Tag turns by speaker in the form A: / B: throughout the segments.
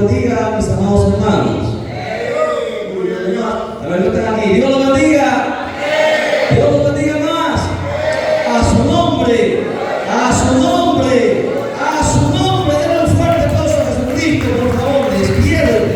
A: Bendiga, mis amados hermanos. A ver, no están aquí. Dios los bendiga. Dios los bendiga más. A su nombre. A su nombre. A su nombre. Denle un fuerte aplauso a Jesucristo, por favor. Despierte.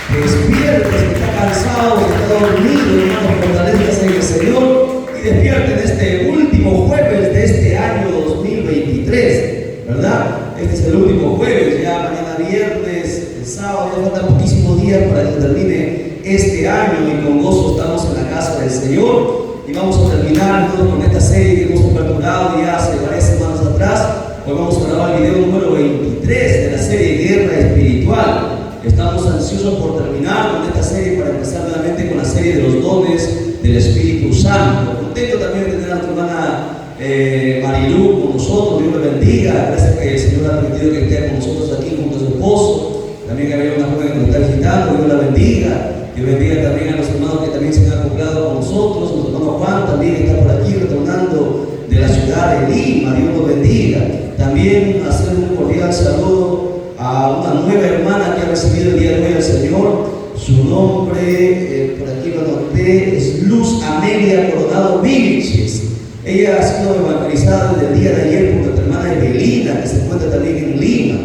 A: Despierte. Si está cansado, si está dormido, hermano, fortalézcase en el Señor. Y despierte en este último jueves de este año 2023. ¿Verdad? Este es el último jueves, ya mañana viernes, el sábado, ya faltan poquísimos días para que termine este año y con gozo estamos en la casa del Señor y vamos a terminar con esta serie que hemos aperturado ya hace varias semanas atrás. Hoy vamos a grabar el video número 23 de la serie Guerra Espiritual. Estamos ansiosos por terminar con esta serie para empezar nuevamente con la serie de los dones del Espíritu Santo. Contento también de tener a tu hermana Marilú con nosotros. Dios le bendiga. Gracias que el Señor ha permitido que esté con nosotros aquí junto a su esposo. También que había una joven que nos está visitando. Dios la bendiga. Dios bendiga también a los hermanos que también se han acoplado con nosotros. Nuestro hermano Juan también está por aquí retornando de la ciudad de Lima. Dios lo bendiga. También hacer un cordial saludo a una nueva hermana que ha recibido el día de hoy al Señor. Su nombre, por aquí lo anoté, es Luz Amelia Coronado Vilches. Ella ha sido evangelizada desde el día de ayer por nuestra hermana Evelina, que se encuentra también en Lima,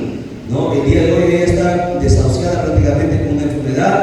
A: ¿no? El día de hoy ella está desahuciada prácticamente con una enfermedad.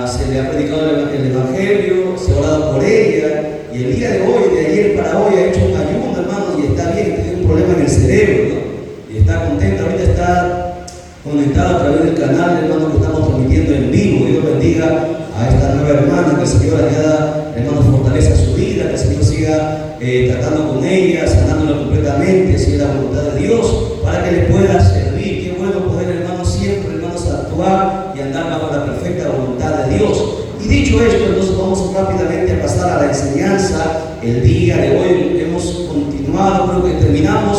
A: Se le ha predicado el Evangelio, se ha orado por ella, y el día de hoy, de ayer para hoy, ha hecho un ayuno, hermano, y está bien, tiene un problema en el cerebro, ¿no? Y está contenta, ahorita está conectada a través del canal, hermano, que estamos transmitiendo en vivo. Dios bendiga a esta nueva hermana, que el Señor añada, hermano, fortaleza su vida, que el Señor siga tratando con ella, sanándola completamente, si es la voluntad de Dios, para que le pueda servir. Qué bueno poder, hermanos, siempre, hermanos, actuar y andar bajo la perfecta voluntad de Dios. Y dicho esto, entonces vamos rápidamente a pasar a la enseñanza. El día de hoy hemos continuado, creo que terminamos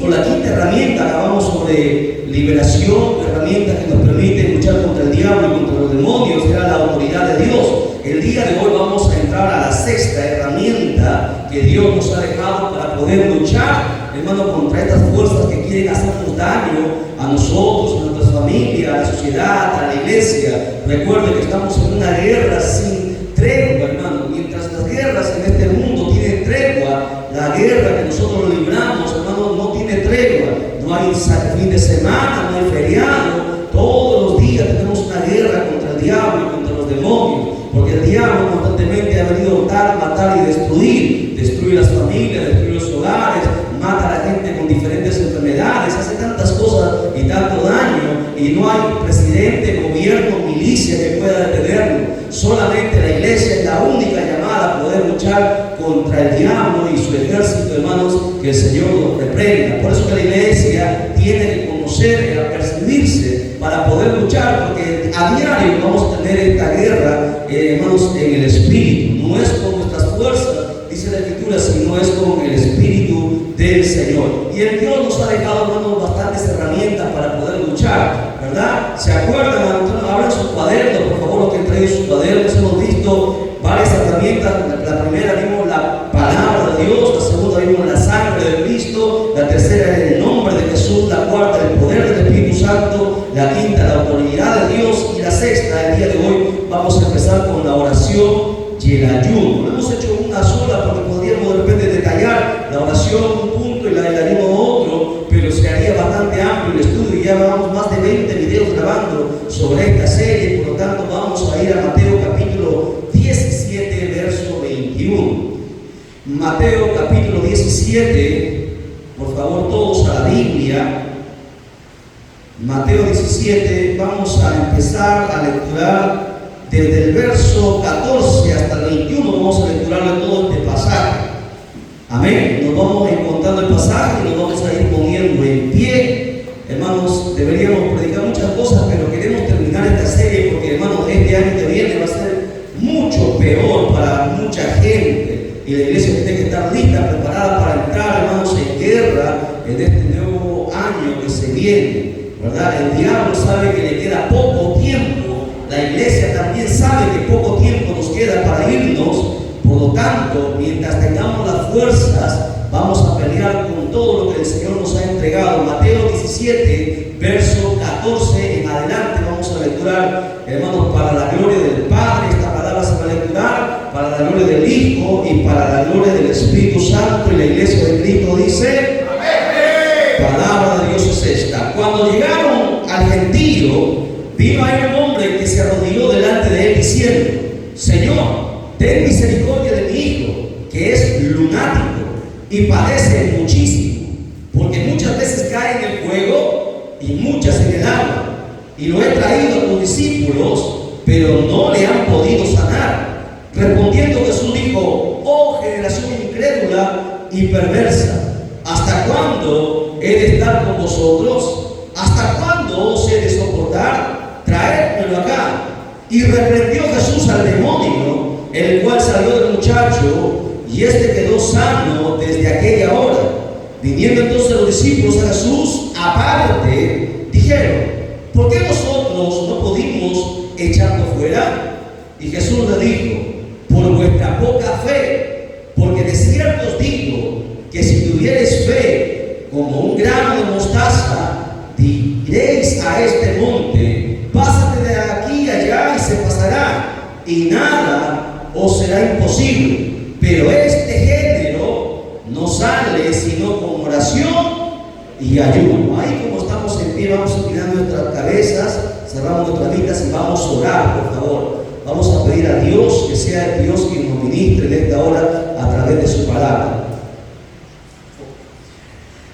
A: la quinta herramienta. Acabamos sobre liberación, herramientas que nos permiten luchar contra el diablo y contra los demonios, era la autoridad de Dios. El día de hoy vamos a entrar a la sexta herramienta que Dios nos ha dejado para poder luchar, hermano, contra estas fuerzas que quieren hacernos daño a nosotros, a nuestras familias, a la sociedad, a la iglesia. Recuerde que estamos en una guerra sin tregua, hermano. Mientras las guerras en este mundo tienen tregua, la guerra que nosotros libramos, hermano, no tiene tregua. No hay fin de semana, no hay feriado. Todos los días tenemos una guerra contra el diablo y contra los demonios. Porque el diablo constantemente ha venido a hurtar, matar y destruir. Destruye las familias, destruye los hogares, mata a la gente con diferentes enfermedades, hace tantas cosas y tanto daño. Y no hay presidente, gobierno, milicia que pueda detenerlo. Solamente la iglesia es la única llamada a poder luchar contra el diablo y su ejército, hermanos, que el Señor nos reprenda. Por eso que la iglesia tiene que conocer, apercibirse para poder luchar, porque a diario vamos a tener esta guerra, hermanos, en el espíritu. No es con nuestras fuerzas, dice la Escritura, sino es con el espíritu del Señor. Y el Dios nos ha dejado, hermanos, bastantes herramientas para poder luchar, ¿verdad? ¿Se acuerdan? Abran sus cuadernos, por favor, los que han traído sus cuadernos. Hemos visto varias herramientas. La primera vimos la palabra de Dios, la segunda vimos la sangre de Cristo, la tercera el nombre de Jesús, la cuarta el poder del Espíritu Santo, la quinta la autoridad de Dios, y la sexta, el día de hoy, vamos a empezar con la oración y el ayuno. No hemos hecho una sola porque podríamos de repente detallar la oración un punto y el ayuno otro, pero se haría bastante amplio el estudio y ya llevamos más de 20 videos grabando sobre esta serie. Por lo tanto, vamos a ir a Mateo capítulo 17, verso 21. Mateo capítulo 17, por favor todos a la Biblia. Mateo 17, vamos a empezar a lecturar desde el verso 14 hasta el 21, vamos a lecturarle todo este pasaje. Amén. Nos vamos encontrando el pasaje y nos vamos a ir poniendo en pie. Hermanos, deberíamos predicar muchas cosas, pero queremos terminar esta serie porque, hermanos, este año que viene va a ser mucho peor para mucha gente. Y la iglesia tiene que estar lista, preparada para entrar, hermanos, en guerra en este nuevo año que se viene, ¿verdad? El diablo sabe que le queda poco tiempo. La iglesia también sabe que poco tiempo nos queda para irnos. Por lo tanto, mientras tengamos las fuerzas, vamos a pelear con todo todo lo que el Señor nos ha entregado. Mateo 17, verso 14 en adelante, vamos a lecturar, hermanos, para la gloria del Padre. Esta palabra se va a lecturar para la gloria del Hijo y para la gloria del Espíritu Santo. Y la iglesia de Cristo dice: amén. Palabra de Dios es esta. Cuando llegaron al gentío, vino ahí un hombre que se arrodilló delante de él diciendo: Señor, ten misericordia de mi hijo, que es lunático y padece muchísimo, porque muchas veces cae en el fuego y muchas en el agua. Y lo he traído a tus discípulos, pero no le han podido sanar. Respondiendo Jesús dijo: oh generación incrédula y perversa, ¿hasta cuándo he de estar con vosotros? ¿Hasta cuándo os he de soportar? Traédmelo acá. Y reprendió Jesús al demonio, el cual salió del muchacho, y éste quedó sano desde aquella hora. Viniendo entonces los discípulos a Jesús aparte, dijeron: ¿por qué nosotros no pudimos echarlo fuera? Y Jesús le dijo: por vuestra poca fe, porque de cierto os digo que si tuviereis fe como un grano de mostaza, diréis a este monte: pásate de aquí allá, y se pasará, y nada os será imposible. Pero este género no sale sino con oración y ayuno. Ahí, como estamos en pie, vamos a inclinar nuestras cabezas, cerramos nuestras vidas y vamos a orar, por favor. Vamos a pedir a Dios que sea el Dios quien nos ministre en esta hora a través de su palabra.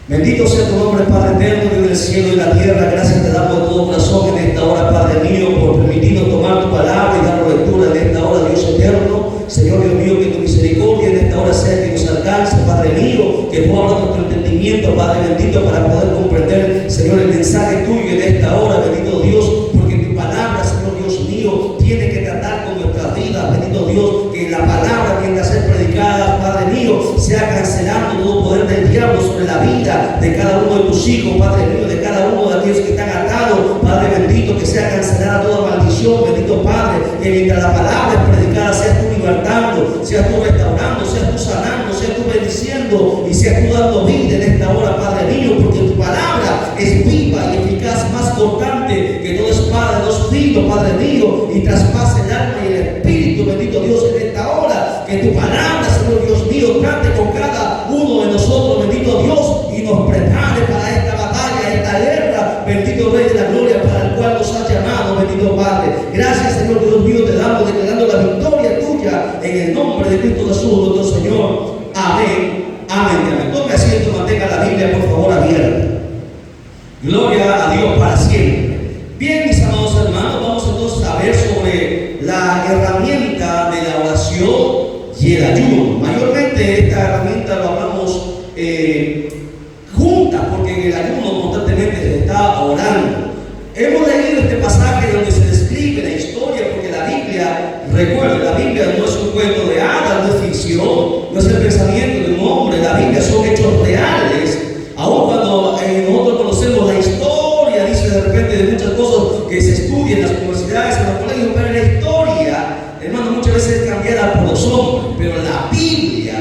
A: Bendito sea tu nombre, Padre eterno, Dios del cielo y la tierra. Gracias te damos de todo corazón en esta hora, Padre mío, por permitirnos tomar tu palabra y dar lectura en esta hora, Dios eterno. Señor Dios mío, que tu misericordia en esta hora sea que nos alcance, Padre mío, que tú abras nuestro entendimiento, Padre bendito, para poder comprender, Señor, el mensaje tuyo en esta hora, bendito Dios, porque tu palabra, Señor Dios mío, tiene que tratar con nuestras vidas, bendito Dios, que la palabra tiene que ser predicada, Padre mío, sea cancelando todo poder del diablo sobre la vida de cada uno de tus hijos, Padre mío, de cada uno de aquellos que están atados, Padre bendito, que sea cancelada toda maldición, bendito Padre, que mientras la palabra es predicada, seas tú libertando, seas tú restaurando, seas tú sanando, seas tú bendiciendo y seas tú dando vida en esta hora, Padre mío, porque tu palabra es viva y eficaz, más cortante que toda espada de dos filos, Padre mío, y traspasa el alma y el espíritu, bendito Dios, en esta hora, que tu palabra, Señor Dios mío, trate con cada uno de nosotros, bendito Dios, y nos prepare para esta batalla, esta guerra, bendito Rey de la Gloria, para el cual nos has llamado, bendito Padre. Gracias, Señor Dios mío, te damos declarando la victoria tuya en el nombre de Cristo Jesús, nuestro Señor. Amén, amén, amén. Tome asiento, mantenga la Biblia, por favor, abierta. Gloria a Dios para siempre. Bien, mis amados hermanos, vamos entonces a ver sobre la herramienta de la oración y el ayuno. Mayormente esta herramienta lo hablamos juntas, porque en el ayuno constantemente se está orando. Hemos leído este pasaje donde se describe la historia, porque la Biblia, recuerden, la Biblia no es un cuento de hadas, no es ficción, no es el pensamiento de un hombre, la Biblia son hechos reales. Aun cuando nosotros conocemos la historia, dice de repente de muchas cosas que se estudian en las universidades, en los colegios, pero la historia, hermano, muchas veces es cambiada por los hombres, pero la Biblia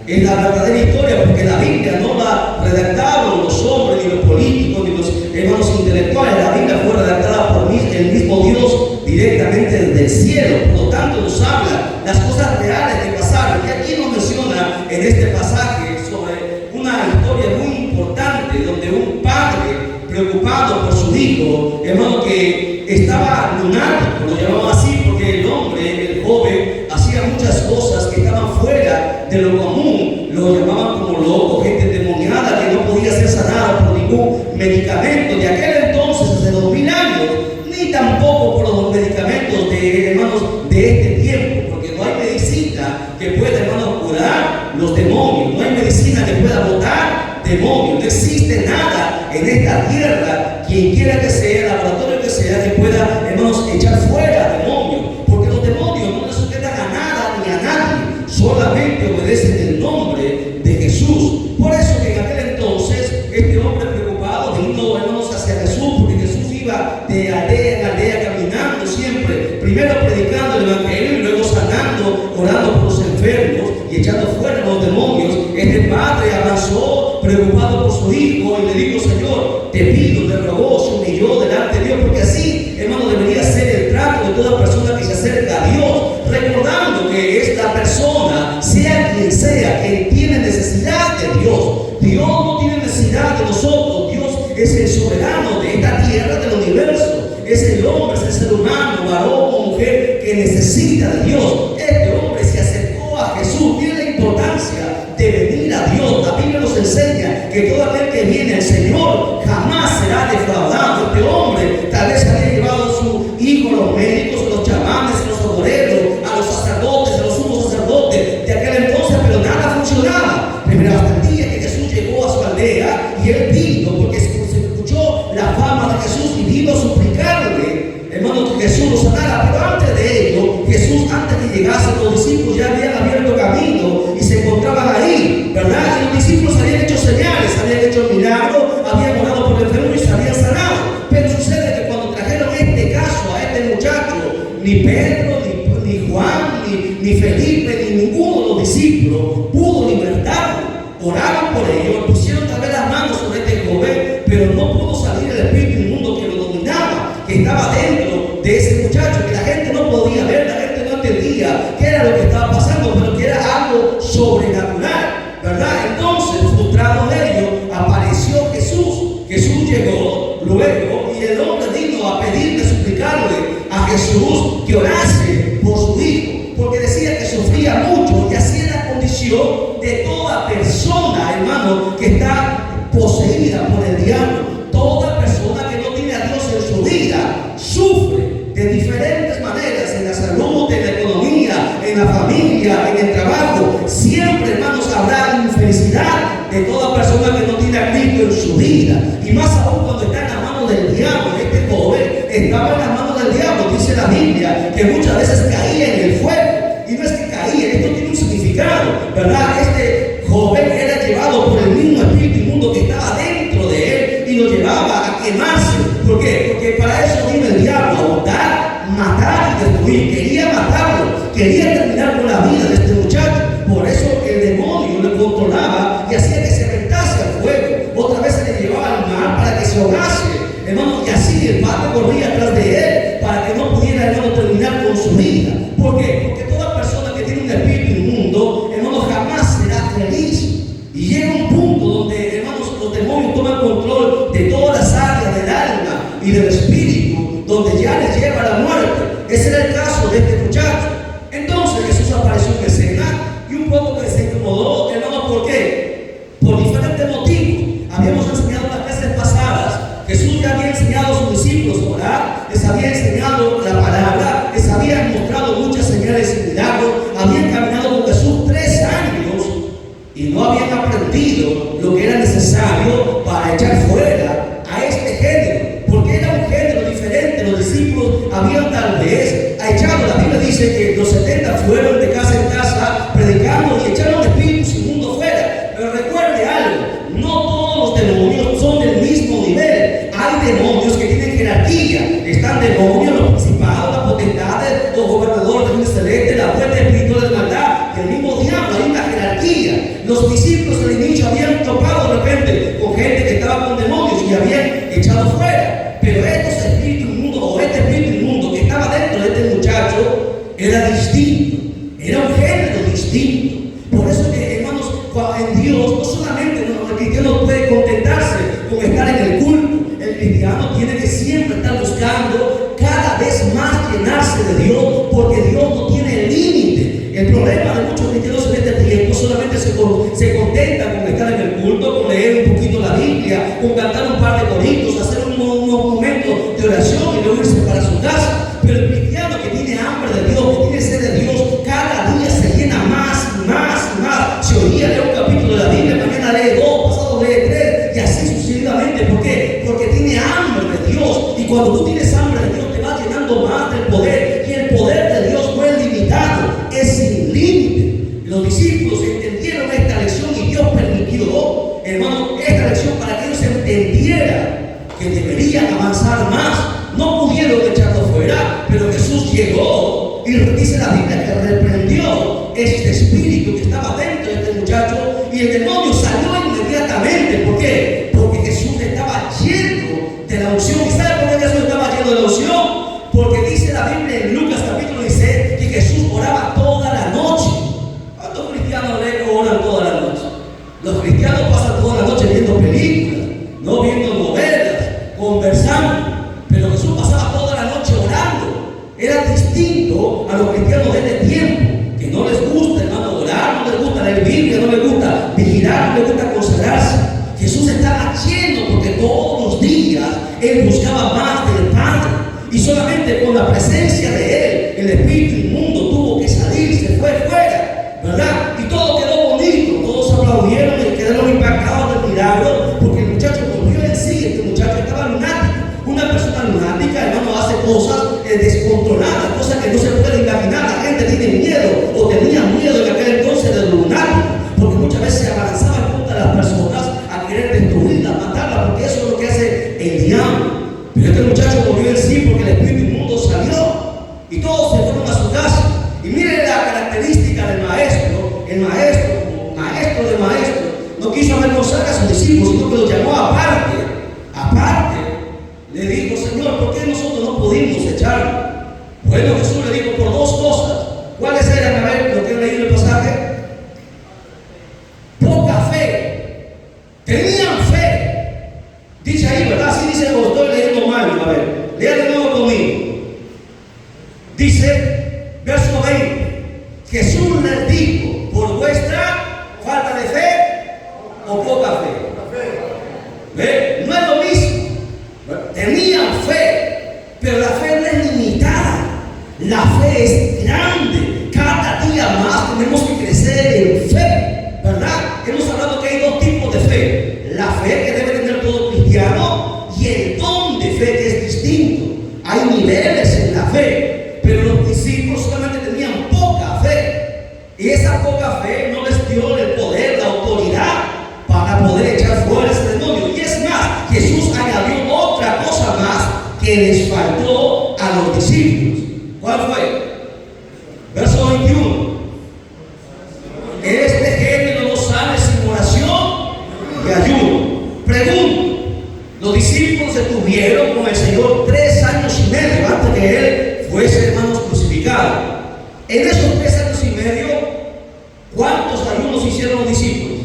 A: es la verdadera historia, porque la Biblia no la redactaron los hombres, ni los políticos, ni los hermanos intelectuales. La Biblia fue redactada por el mismo Dios directamente desde el cielo. Por lo tanto, nos habla las cosas reales que pasaron. Y aquí nos menciona en este pasaje sobre una historia muy importante, donde un padre preocupado por su hijo, hermano, que estaba lunático, lo llamaban así porque el hombre, el joven, hacía muchas cosas que estaban fuera de lo común. Lo llamaban como loco, gente endemoniada que no podía ser sanada por ningún medicamento de aquel entonces, hace 2000 años, ni tampoco por los medicamentos de, hermanos, de este tiempo, porque no hay medicina que pueda, hermanos, curar los demonios, no hay medicina que pueda botar demonios, no existe nada en esta tierra, quien quiera que sea, laboratorio que sea, que pueda, hermanos, echar fuera demonios, porque los demonios no le sujetan a nada ni a nadie, solamente obedecen el nombre de Jesús. Por eso que en aquel entonces este hombre preocupado vino, hermanos, hacia Jesús, porque Jesús iba de aldea en aldea caminando siempre, primero predicando el evangelio y luego sanando, orando por los enfermos y echando fuera los demonios. Este padre avanzó preocupado por Señor, te pido, te rogó, se humilló delante de Dios, porque así, hermano, debería ser el trato de toda persona que se acerca a Dios, recordando que esta persona, sea quien sea, que tiene necesidad de Dios. Dios no tiene necesidad de nosotros. Dios es el soberano de esta tierra, del universo. Es el hombre, es el ser humano, varón o mujer que necesita de Dios. Este hombre se acercó a Jesús. Tiene la importancia de venir a Dios. La Biblia nos enseña que todo aquel que viene al Señor jamás será defraudado. Este hombre tal vez había llevado a su hijo a los médicos, a los chamanes, a los obreros, a los sacerdotes, a los sumos sacerdotes de aquel entonces, pero nada funcionaba. Pero hasta el día que Jesús llegó a su aldea y él vino, porque se escuchó la fama de Jesús y vino a suplicarle, hermano, que Jesús lo sanara. Pero antes de ello, Jesús, antes que llegasen los discípulos, ya habían abierto camino y se encontraban ahí, ¿verdad? Y los discípulos habían hecho señales, habían hecho milagros, habían orado por el enfermo y se habían sanado. Pero sucede que cuando trajeron este caso a este muchacho, ni Pedro, ni Juan, ni Felipe, ni ninguno de los discípulos pudo libertarlo. Oraron por ello, pusieron tal vez las manos sobre este joven, pero no pudo salir el espíritu inmundo que lo dominaba, que estaba dentro de ese muchacho, que la gente no podía ver, la gente no entendía qué era lo que estaba pasando, pero que era algo sobrenatural, ¿verdad? Entonces, frustrado de ello, apareció Jesús. Jesús llegó luego y el hombre vino a pedirle, suplicarle a Jesús que orase por su hijo, porque decía que sufría mucho y así es la condición de toda persona, hermano, que está poseída por el diablo. Toda persona que no tiene a Dios en su vida sufre de diferentes maneras, en la salud, en la economía, en la familia, en el trabajo. Siempre, hermanos, habrá infelicidad de toda persona que no tiene a Cristo en su vida, y más aún cuando está en las manos del diablo. Este joven estaba en las manos del diablo. Dice la Biblia que muchas veces caía en el fuego, y no es que caía, esto tiene un significado, ¿verdad? Este joven era llevado por el mismo espíritu inmundo que estaba dentro de él y lo llevaba a quemarse. ¿Por qué? Porque para eso vino el diablo, a botar, matar y destruir. Quería matarlo, quería terminar con la vida de este muchacho. Por eso el demonio lo controlaba y hacía que se aventase al fuego. Otra vez se le llevaba al mar para que se ahogase, hermano, y así el padre corría atrás de él para que no pudiera, hermano, terminar con su vida. ¿Por qué? Porque toda persona que tiene un espíritu inmundo, hermano, jamás será feliz. Y llega un punto donde, hermanos, los demonios toman control de todas las áreas del alma y del espíritu, donde ya les lleva a la muerte. Ese era el caso de este muchacho. Entonces Jesús apareció en escena y un poco que se incomodó, hermano. ¿Por qué? Por diferentes motivos. Habíamos enseñado las veces pasadas, Jesús ya había enseñado a sus discípulos a orar, les había enseñado la palabra, les había mostrado muchas señales y milagros, habían caminado con Jesús 3 años y no habían aprendido lo que era necesario para echar fuera a este género, porque era un género diferente. Los discípulos habían tal vez echado, la Biblia dice que los 70 fueron de casa en casa predicando y echaron espíritus inmundos fuera. Pero recuerde algo, no todos los demonios son del mismo nivel. Hay demonios que tienen jerarquía. Están demonios, los principados, las potestades, los gobernadores del mundo celeste, la fuerte espiritual de maldad y el mismo diablo. Hay una jerarquía. Los discípulos al inicio habían topado de repente con gente que estaba con demonios y habían echado fuera. Pero estos espíritus inmundos, o este espíritu inmundo que estaba dentro de este muchacho, era distinto. Era un género distinto. Por eso que, hermanos, en Dios no solamente el cristiano puede contentarse con estar en el culto. El cristiano tiene que siempre estar buscando cada vez más llenarse de Dios, porque Dios no tiene límite. El problema de muchos cristianos en este tiempo solamente se contentan con estar en el culto, con leer un poquito la Biblia, con cantar un par de coritos, hacer unos momentos de oración y luego irse para su casa. Pero el cristiano que tiene hambre de Dios, que tiene sed de Dios, cada día se llena más y más y más. Si hoy día lee un capítulo de la Biblia, mañana lee 2, pasado lee 3 y así sucesivamente. ¿Por qué? Porque tiene hambre de Dios, y cuando tú tienes hambre de Dios te vas llenando más del poder, y el poder de Dios no es limitado, es sin límite. Los discípulos entendieron esta lección y Dios permitió, hermano, esta lección para que ellos entendieran que deberían avanzar más. No pudieron echarlo fuera, pero Jesús llegó y dice la Biblia que reprendió este espíritu que estaba dentro de este muchacho y el demonio salió inmediatamente. ¿Por qué? Porque Jesús estaba unción. ¿Y sabe por qué Jesús estaba lleno de la unción? Porque dice la Biblia en Lucas capítulo 16 que Jesús oraba toda la noche. ¿Cuántos cristianos oran toda la noche? Los cristianos pasan toda la noche viendo películas, no viendo novelas, conversando. Pero Jesús pasaba toda la noche orando. Era distinto a los cristianos de este tiempo, que no les gusta, hermano, orar, no les gusta leer Biblia, no les gusta vigilar, no les gusta consagrarse. Jesús estaba lleno porque todos los días Él buscaba más del Padre. Y solamente con la presencia de Él, el espíritu inmundo tuvo que salir, se fue fuera, ¿verdad? Y todo quedó bonito, todos aplaudieron y quedaron impactados del milagro, porque el muchacho volvió en sí. Este muchacho estaba lunático. Una persona lunática, hermano, hace cosas descontroladas, cosas que no se pueden imaginar. La gente tiene miedo o tenía miedo en aquel entonces de los lunáticos, porque muchas veces se avanzaba contra las personas a querer destruirlas, matarlas, porque eso es lo que hace el diablo. Pero este muchacho volvió en sí porque el espíritu inmundo salió y todos se fueron a su casa. Y miren la característica del maestro. El maestro, como maestro de maestros, no quiso avergonzar a sus discípulos, sino que los llamó aparte. Aparte, le dijo: Señor, ¿por qué nosotros no pudimos echarlo? Bueno, Jesús le dijo por dos cosas. ¿Cuáles eran? A ver, lo que he leído el pasaje. Poca fe. Tenían fe. Dice ahí, ¿verdad? Así dice, o estoy leyendo mal. A ver, lea de nuevo conmigo. Dice, verso 20. Jesús les dijo: por vuestra falta de fe o poca fe. ¿Ve? No es lo mismo. Tenían fe, pero la fe no es limitada. La fe es grande. Cada día más tenemos que crecer en fe, ¿verdad? Hemos hablado que hay dos tipos de fe: la fe que debe tener todo cristiano y el don de fe, que es distinto. Hay niveles en la fe, pero los discípulos solamente tenían poca fe, y esa poca fe no les dio el poder, la autoridad para poder echar fuera ese demonio. Y es más, Jesús añadió otra cosa más que les faltó a los discípulos. ¿Cuál fue? Verso 21. Este género no sale sin oración y ayuno. Pregunto: los discípulos estuvieron con el Señor 3 años y medio antes que Él fuese, hermanos, crucificado. En esos 3 años y medio, ¿cuántos ayunos hicieron los discípulos?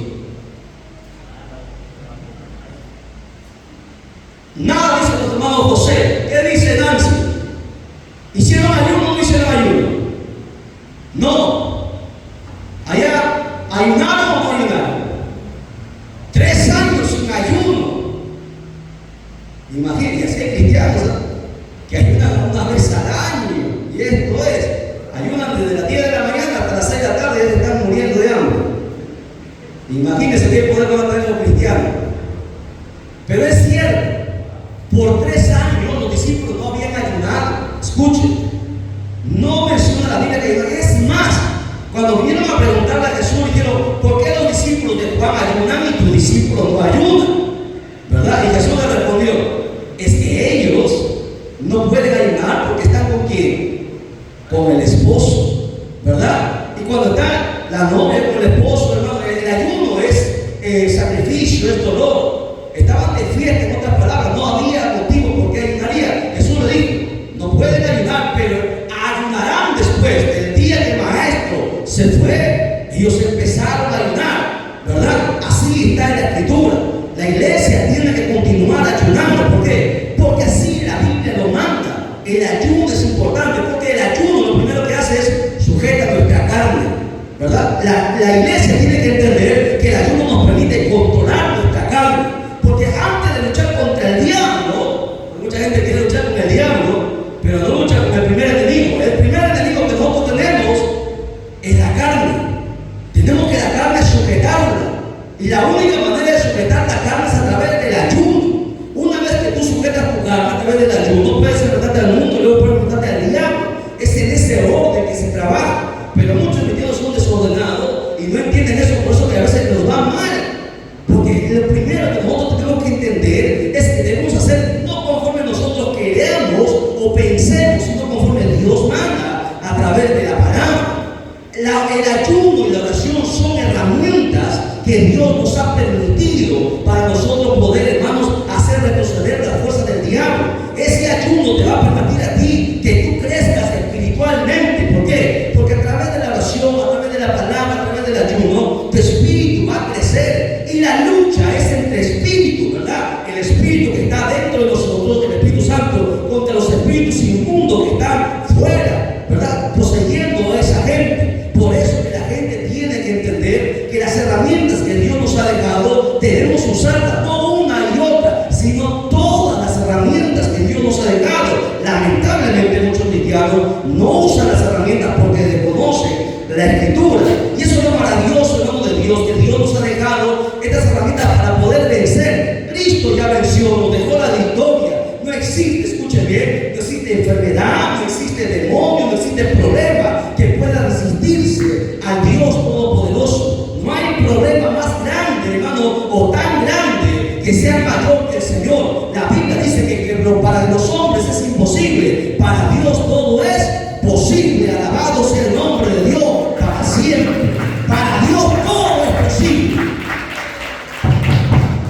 A: Nada, dice nuestro hermano José. ¿Qué dice Nancy? ¿Hicieron ayuno o no hicieron ayuno? No. Allá, ¿ayunaron o no ayunaron? 3 años sin ayuno. Imagínense, hay cristianos que ayunan una vez al año. Y esto es, ayunan desde las 10 de la mañana hasta las 6 de la tarde y están muriendo de hambre. Imagínense qué poder van a tener los cristianos. Pero es cierto, por 3 años los discípulos no habían ayunado. Escuchen, no menciona la Biblia que ayunan. Es más, cuando vinieron a preguntarle a Jesús, dijeron: ¿por qué los discípulos de Juan ayunan y tus discípulos no ayunan? ¿Verdad? Y Jesús le respondió: es que ellos no pueden ayunar porque están ¿con quién? Con el esposo, ¿verdad? Y cuando está la novia con el esposo, hermano, el ayuno es sacrificio, es dolor. Estaban de fiesta, en otras palabras, no había motivo por qué ayunaría. Jesús le dijo: no pueden ayunar, pero ayunarán después del día que el maestro se fue. Ellos empezaron a ayunar, ¿verdad? Así está en la escritura. La iglesia tiene que continuar ayunando. ¿Por qué? Porque así la Biblia lo manda. El ayuno es importante, porque el ayuno lo primero que hace es sujeta nuestra carne, ¿verdad? La iglesia tiene que entender que el ayuno nos permite controlar nuestra carne, porque antes de luchar contra el diablo, mucha gente quiere luchar con el diablo, pero no lucha con el primer enemigo. El primer enemigo que nosotros tenemos es la carne. Tenemos que la carne sujetarla, y la única manera de sujetar la carne es a través del ayuno. Una vez que tú sujetas tu carne a través del ayuno, puedes enfrentarte al mundo y luego puedes enfrentarte al diablo. Es en ese orden que se trabaja. Pero muchos cristianos son desordenados y no entienden eso, por eso que a veces nos va mal. Porque lo primero que nosotros tenemos que entender es que debemos hacer no conforme nosotros queremos o pensemos, sino conforme Dios manda a través de la palabra. El ayuno y la oración son herramientas que Dios nos ha permitido para nosotros poder, hermanos, hacer retroceder las fuerzas del diablo. nos ha dejado. Lamentablemente muchos cristianos no usan las herramientas porque desconocen la Escritura. Y eso es lo maravilloso, hermano de Dios, que Dios nos ha dejado estas herramientas para poder vencer. Cristo ya venció, nos dejó la victoria. No existe, escuchen bien, no existe enfermedad, no existe demonio, no existe problema que pueda resistirse al Dios Todopoderoso. No hay problema más grande, hermano, o tan grande que sea mayor que el Señor. La Biblia dice que para los hombres es imposible, para Dios todo es posible. Alabado sea el nombre de Dios para siempre. Para Dios todo es posible.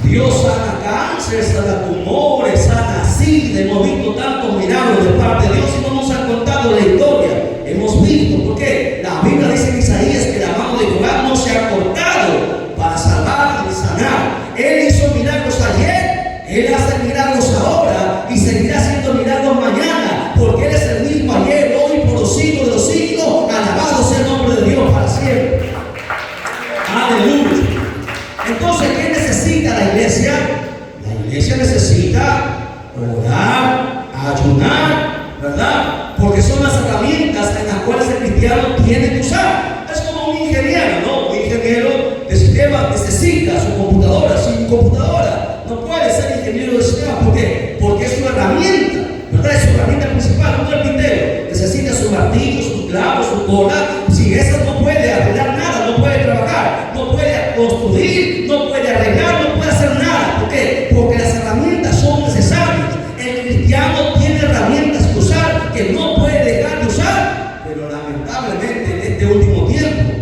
A: Dios sana cáncer, sana tumores, sana sida. Hemos visto tantos milagros de parte de Dios y no nos han contado la historia. Hemos visto, porque la Biblia dice en Isaías que la mano de Jehová no se ha cortado para salvar y sanar. Él hizo milagros ayer, Él hace milagros ahora y seguirá haciendo milagros mañana, porque Él es el mismo ayer, hoy, por los siglos de los siglos. Alabado sea el nombre de Dios para siempre. Aleluya. Entonces, ¿qué necesita la iglesia? La iglesia necesita orar, ayunar, ¿verdad? Porque son las herramientas en las cuales el cristiano tiene que usar. Es como un ingeniero, ¿no? Un ingeniero de sistemas necesita su computadora. Sin computadora no puede ser ingeniero de sistemas. ¿Por qué? Porque es su herramienta, ¿verdad? Es su herramienta principal. Un carpintero necesita su martillo, su clavo, su cola. Sin eso no puede arreglar nada, no puede trabajar, no puede construir, no puede arreglar, no puede hacer nada. ¿Por qué? Porque las herramientas son necesarias. El cristiano tiene herramientas que usar que no puede dejar de usar, pero lamentablemente en este último tiempo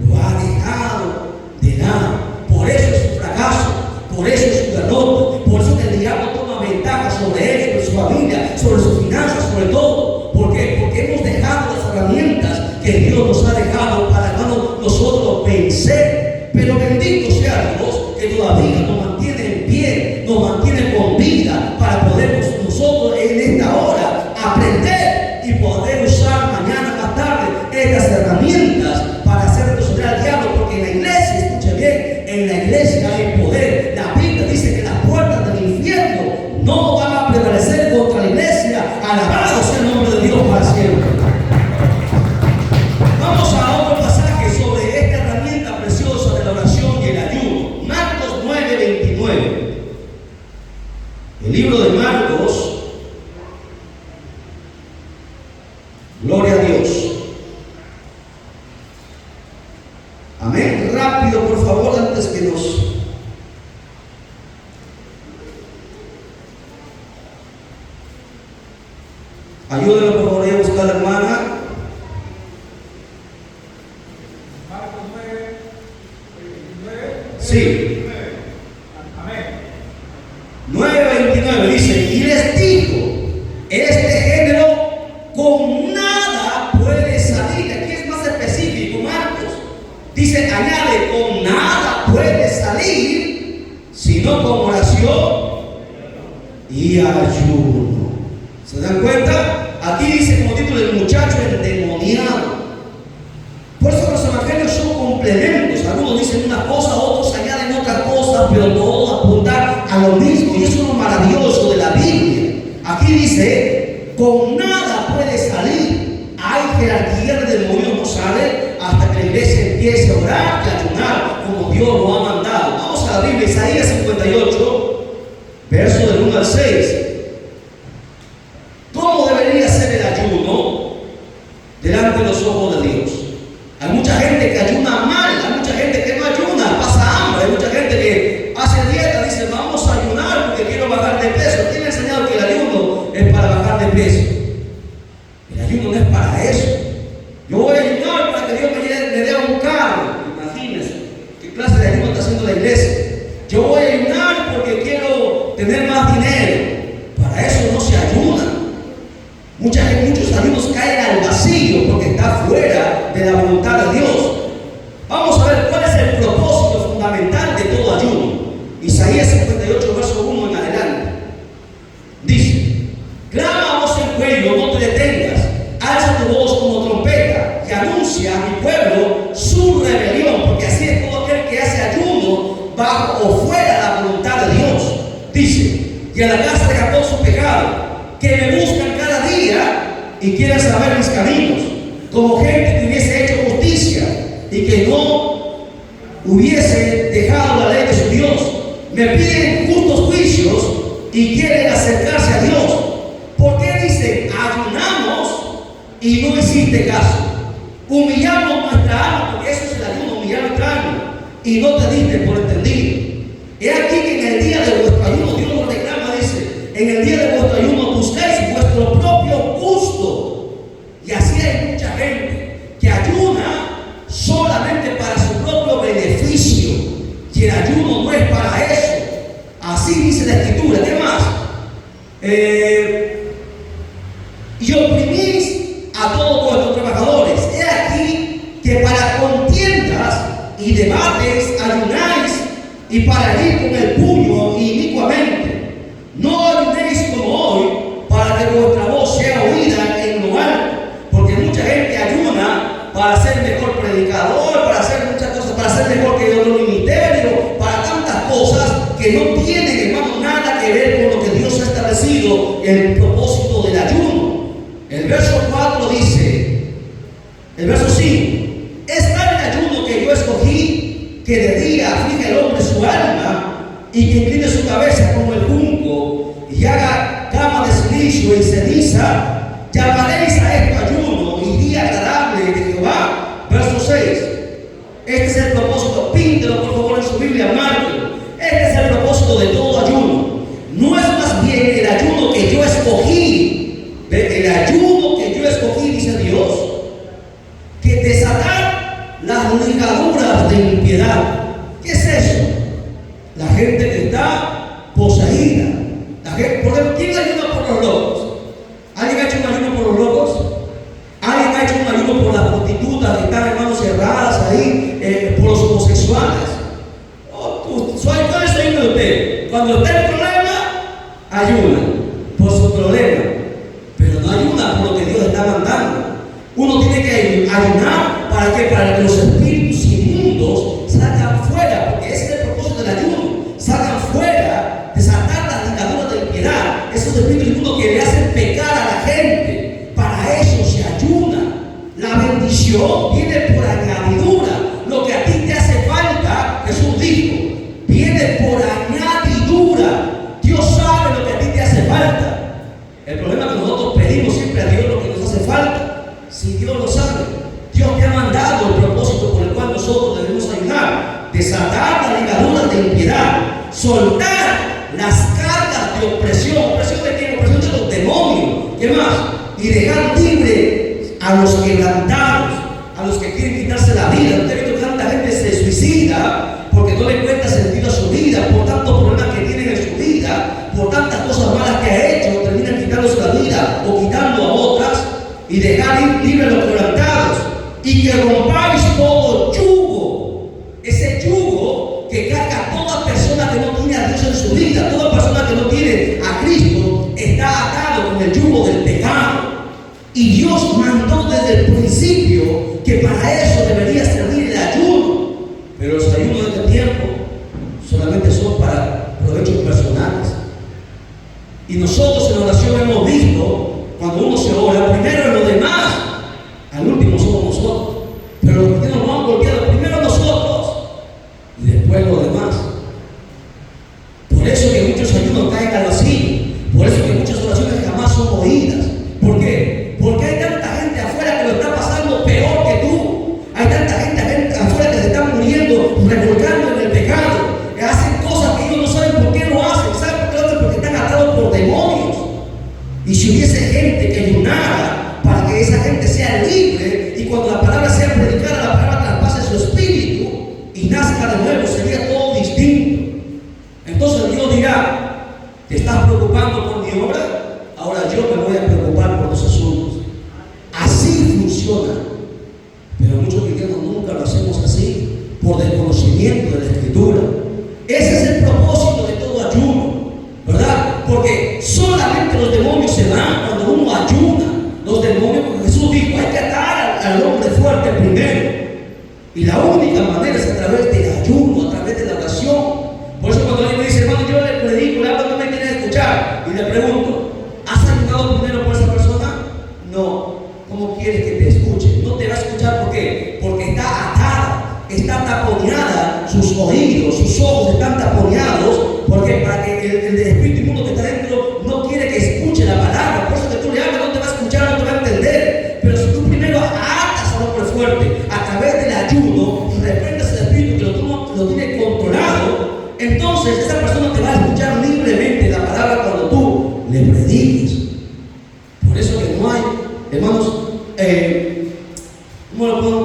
A: lo ha dejado de lado. Por eso es su fracaso, por eso es su derrota, por eso que el diablo toma ventaja sobre él, sobre su familia, sobre sus finanzas, sobre todo. ¿Por qué? Porque hemos dejado las herramientas que Dios nos ha dejado para, hermano, nosotros vencer. Pero bendito sea Dios que todavía nos mantiene en pie, nos mantiene con vida para poder nosotros en esta hora aprender y poder usar mañana más tarde estas herramientas para hacer retroceder al diablo. Porque en la iglesia, escuche bien, en la iglesia hay poder. La Biblia dice que las puertas del infierno no van a prevalecer contra la iglesia. Alabado sea el nombre de Dios para siempre. Vamos a otro pasaje sobre esta herramienta preciosa de la oración y el ayuno. Marcos 9:29. El libro de Marcos. Gloria a Dios. Amén. Rápido, por favor, antes que nos... Ayúdenme, por favor, a buscar a la hermana.
B: Marcos 9:29.
A: Sí.
B: Amén.
A: 9:29 dice, y les dijo, este género con nada puede salir. Aquí es más específico, Marcos. Dice, añade, con nada puede salir, sino con oración y ayuno. ¿Se dan cuenta? Aquí dice como título el muchacho endemoniado. Por eso los evangelios son complementos. Algunos dicen una cosa, otros añaden otras cosas, pero todos apuntan a lo mismo. Y eso es lo maravilloso de la Biblia. Aquí dice, con nada puede salir. Hay jerarquía de demonios, no sale hasta que la iglesia empiece a orar y a ayunar como Dios lo ha mandado. Vamos a la Biblia, Isaías 58, verso del 1 al 6. ¿Cómo debería ser el ayuno delante de los ojos de Dios? Hay mucha gente que ayuna mal, hay mucha gente que no ayuna, pasa hambre, hay mucha gente que hace dieta, dice vamos a ayunar porque quiero bajar de peso. ¿Quién ha enseñado que el ayuno es para bajar de peso? El ayuno no es para eso. Yo voy a ayunar para que Dios me dé un carro. Imagínense qué clase de ayuno está haciendo la iglesia. Yo voy a ayunar porque quiero tener más dinero. Para eso no se ayuna. Muchos ayunos caen al vacío porque está fuera de la voluntad de Dios. Vamos a ver cuál es el propósito fundamental de todo ayuno. Isaías 58, verso 1 en adelante. Dice, clama a voz en cuello, no te detengas, alza tu voz como trompeta y anuncia a mi pueblo su rebelión, porque así es todo aquel que hace ayuno bajo o fuera de la voluntad de Dios. Dice, y a la casa de Jacob su pecado, que me buscan cada día y quieren saber mis caminos, como gente que hubiese hecho justicia y que no hubiese dejado la ley de su Dios. Me piden justos juicios y quieren acercarse a Dios. ¿Por qué dicen ayunamos y no hiciste caso? Humillamos nuestra alma, porque eso es el ayuno, humillar nuestra alma, y no te diste por entendido. He aquí que en el día de vuestro ayuno, Dios nos reclama, dice, en el día de vuestro ayuno buscáis vuestro propio gusto. Y así hay mucha gente que ayuna solamente para su propio beneficio, y el ayuno no es para eso. Así dice la Escritura. ¿Qué más? Y oprimís a todos vuestros trabajadores. He aquí que para contiendas y debates ayunáis, y para ir con el puño inicuamente. No ayunéis como hoy, para que vuestra voz sea oída en lo alto, porque mucha gente ayuna para ser mejor predicador, para hacer muchas cosas, para ser mejor que otro ministerio, para tantas cosas que no tienen, hermano, nada que ver con lo que Dios ha establecido, el propósito del ayuno. El verso 4 dice, el verso 5, es tal el ayuno que yo escogí, que de día aflige el hombre su alma, y que incline su cabeza como el junco, y haga cama de silicio y ceniza. Llamaréis a esto ayuno y día agradable de Jehová. Verso 6, este es el propósito, píntelo por favor en su Biblia, márquelo. Este es el propósito de todo ayuno. No es más bien el ayuno que yo escogí, el ayuno que yo escogí, dice Dios, que desatar las ligaduras de impiedad. ¿Qué es eso? La gente que está poseída. La gente, ¿quién ayuda por los locos? ¿Alguien ha hecho un ayuno por los locos? ¿Alguien ha hecho un ayuno por las prostitutas que están, hermanos, cerradas ahí, por los homosexuales? ¿Cuál es el ayuno de usted? Cuando está el problema, ayuna por su problema, pero no ayuna por lo que Dios está mandando. Uno tiene que ayunar para que los espíritus inmundos salgan fuera, porque ese es el propósito del ayuno. Salgan fuera, desatar las ligaduras de impiedad, esos espíritus inmundos que le hacen pecar a la gente. Para eso se ayuna. La bendición viene por añadidura. Lo que a ti te hace falta, Jesús dijo, viene por añadidura. Dios sabe lo que a ti te hace falta. El problema es que nosotros pedimos siempre a Dios lo que nos hace falta. Si Dios lo sabe, Dios te ha mandado el propósito por el cual nosotros debemos ayudar: desatar las ligaduras de impiedad, soltar las cargas de opresión. ¿Opresión de quién? Opresión de los demonios. ¿Qué más? Y dejar libre a los quebrantados, a los que quieren quitarse la vida. Usted ha visto que tanta gente se suicida porque no le encuentra sentido a su vida, por tantos problemas que tienen en su vida, por tantas cosas malas que ha hecho, terminan quitándose la vida o quitando a otras. Y dejar libre a los quebrantados, y que rompáis todo yugo, ese yugo que carga a toda persona que no tiene a Dios en su vida. Toda persona que no tiene a Cristo está atado con el yugo del pecado. Y Dios mandó desde el principio que para eso debería servir el ayuno. Pero los ayunos de este tiempo solamente son para provechos personales. Y nosotros en oración hemos visto, cuando uno se ora, primero en los demás, al último somos nosotros. Pero los cristianos nos han golpeado primero nosotros y después los demás. Por eso que muchos ayunos caen al vacío. Por eso que muchas oraciones jamás son oídas. ¿Por qué? Porque hay tanta gente afuera que lo está pasando peor que tú. Hay tanta gente afuera que se está muriendo, revolcando en el pecado, que hacen cosas que ellos no saben por qué lo hacen. ¿Saben por qué lo hacen? Porque están atados por demonios. Y si hubiese gente que ayunara para que esa gente sea libre, y cuando la palabra sea predicada, la palabra traspase su espíritu y nazca de nuevo, sería todo distinto. Entonces Dios dirá: ¿te estás preocupando por mi obra? Ahora yo me voy a preocupar por los asuntos. Así funciona. Pero muchos cristianos nunca lo hacemos así, por desconocimiento de la Escritura. Ese es el propósito de todo ayuno, ¿verdad? Porque solamente los demonios se van cuando uno ayuna. Los demonios, porque Jesús dijo, hay que atar al hombre fuerte primero. Y la única manera es a través del ayuno, a través de la oración. Por eso cuando alguien me dice: hermano, yo le predico, le hablo, no me quiere escuchar, y le pregunto: ¿has ayunado Por eso que no hay, hermanos,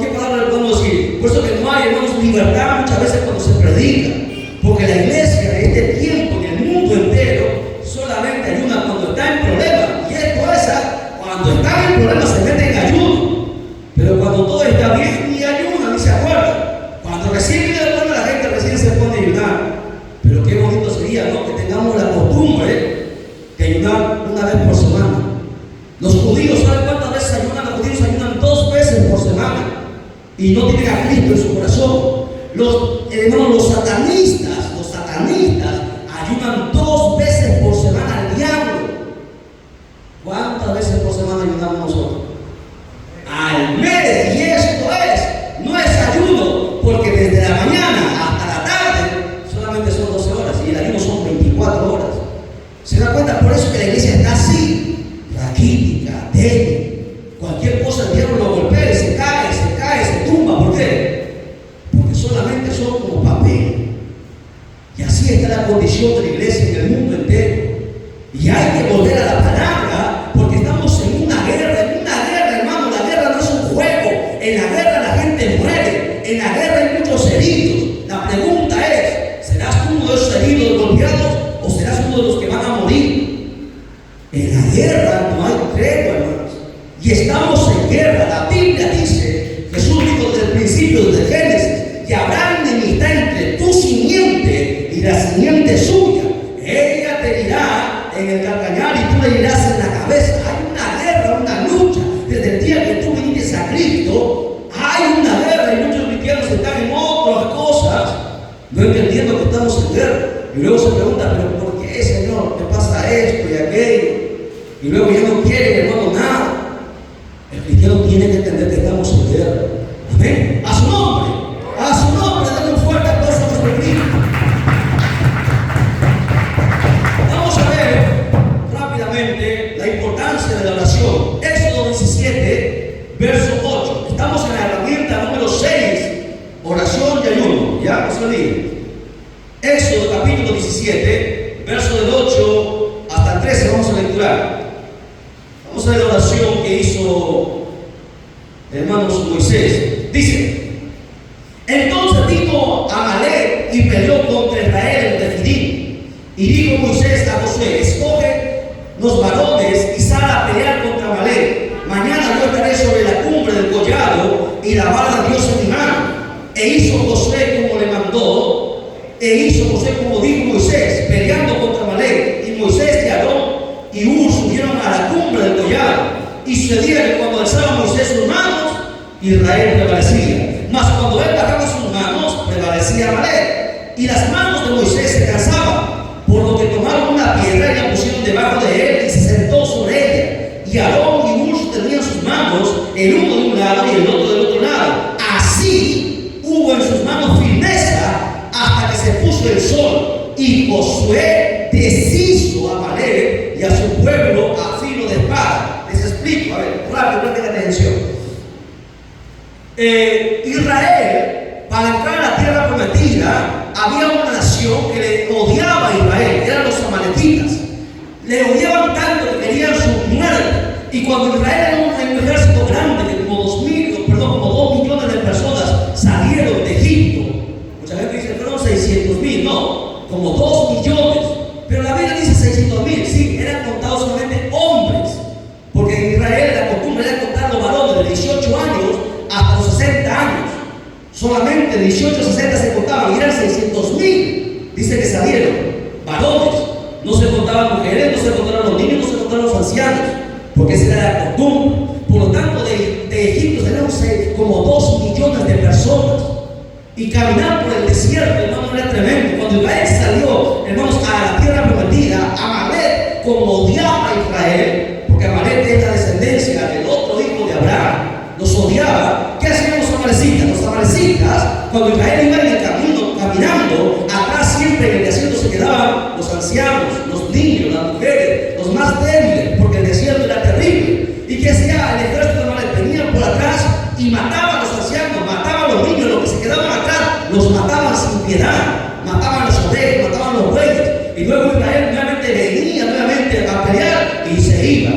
A: ¿qué palabra le podemos decir? Por eso que no hay, hermanos, libertad muchas veces cuando se predica. Porque la iglesia de este tiempo, en el mundo entero, solamente ayuda cuando está en problemas. Y esto es, cuando está en problemas se mete en ayuno. Pero cuando todo está bien, ni ayuna, ni se acuerda. Cuando recibe el ayuno, la gente recién se pone a ayunar. Pero qué bonito sería, ¿no? Que tengamos la costumbre de ayunar una vez por semana. Los judíos, ¿saben cuántas veces ayunan? Los judíos ayunan 2 veces por semana. Y no tienen a Cristo en su corazón. Los satanistas ayunan 2 veces por semana al diablo. ¿Cuántas veces por semana ayunamos nosotros? Al mes. Y esto no es ayuno, porque desde la mañana hasta la tarde solamente son 12 horas y el ayuno son 24 horas. ¿Se da cuenta? Por eso que la iglesia está así, raquítica, débil. Cualquier cosa el diablo lo golpea y se cae, se tumba. ¿Por qué? Porque solamente son como papel. Y así está la condición de la iglesia en el mundo entero. Y hay que volver a la palabra, porque estamos en una guerra, hermano. La guerra no es un juego. En la guerra la gente muere. En la guerra hay muchos heridos. La pregunta es, ¿serás uno de esos heridos golpeados o serás uno de los que van a morir? En la guerra no hay tregua, hermanos. Y estamos en guerra. La Biblia dice, Jesús dijo desde el principio, desde Génesis, que habrá enemistad entre tu simiente y la simiente suya. Ella te irá en el calcañar y tú le irás en la cabeza. Hay una guerra, una lucha. Desde el día que tú viniste a Cristo, hay una guerra y muchos cristianos están en otras cosas, no entendiendo que estamos en guerra. Y luego se pregunta, ¿pero por qué, Señor? ¿Qué pasa esto y aquello? Y luego ya no quiere, hermano, nada. El cristiano tiene que entender que estamos en guerra. Amén. A su nombre, denle un fuerte aplauso a nuestro Cristo. Vamos a ver rápidamente la importancia de la oración. Éxodo 17, verso 8. Estamos en la herramienta número 6, oración y ayuno. Ya, no se olviden. Éxodo capítulo 17, verso del 8 hasta el 13. Vamos a lecturar. Vamos a ver la oración que hizo, hermanos, Moisés. Dice: entonces vino Amalek y peleó contra Israel en Refidim. Y dijo Moisés a Josué: escoge los varones y sal a pelear contra Amalek. Mañana yo estaré sobre la cumbre del collado y la vara de Dios en mi mano. E hizo Josué como le mandó, como dijo Moisés, peleando contra Amalek. Y Moisés y Aarón y Hur subieron a la cumbre del collado. Y sucedía que cuando alzaba Moisés sus manos, Israel prevalecía. Mas cuando él bajaba sus manos, prevalecía Amalek. Y las manos de Moisés se cansaban, por lo que tomaron una piedra y la pusieron debajo de él y se sentó sobre ella. Y Aarón y Hur tenían sus manos, el uno de un lado y el otro del otro lado. Así hubo en sus manos firmeza hasta que se puso el sol. Y Josué deshizo a Amalek y a su pueblo a filo de espada. Les explico, a ver, rápido, presten atención. Israel, para entrar a la tierra prometida, había una nación que le odiaba a Israel, eran los amalecitas. Le odiaban tanto que querían su muerte. Y cuando Israel era un ejército grande, que como 2 millones de personas salieron de Egipto, mucha gente dice fueron 600,000, no, como 2 millones. Pero la Biblia dice 600,000, sí, eran contados solamente hombres, porque en Israel la costumbre era contar los varones de 18 años hasta los 60 años. Solamente de 18 a 60 se contaban y eran 600,000. Dice que salieron varones, no se contaban mujeres, no se contaban los niños, no se contaban los ancianos, porque esa era la costumbre. Por lo tanto, de Egipto salieron como 2 millones de personas. Y caminar por el desierto, hermano, era tremendo. Cuando Israel salió, hermanos, a la tierra prometida, Amalek, como odiaba a Israel, porque Amalek es la descendencia del otro hijo de Abraham, los odiaba. ¿Qué hacían los amalecitas? Los amalecitas, cuando Israel iba en el camino, caminando, atrás siempre en el desierto se quedaban los ancianos, los niños, las mujeres, los más débiles, porque el desierto era terrible. ¿Y qué hacía el ejército de Amalek? Venían por atrás y mataban a los ancianos, mataban a los niños, los que se quedaban atrás, los mataban sin piedad, mataban a los ovejas, mataban a los bueyes. Y luego Israel nuevamente venía a pelear y se iba.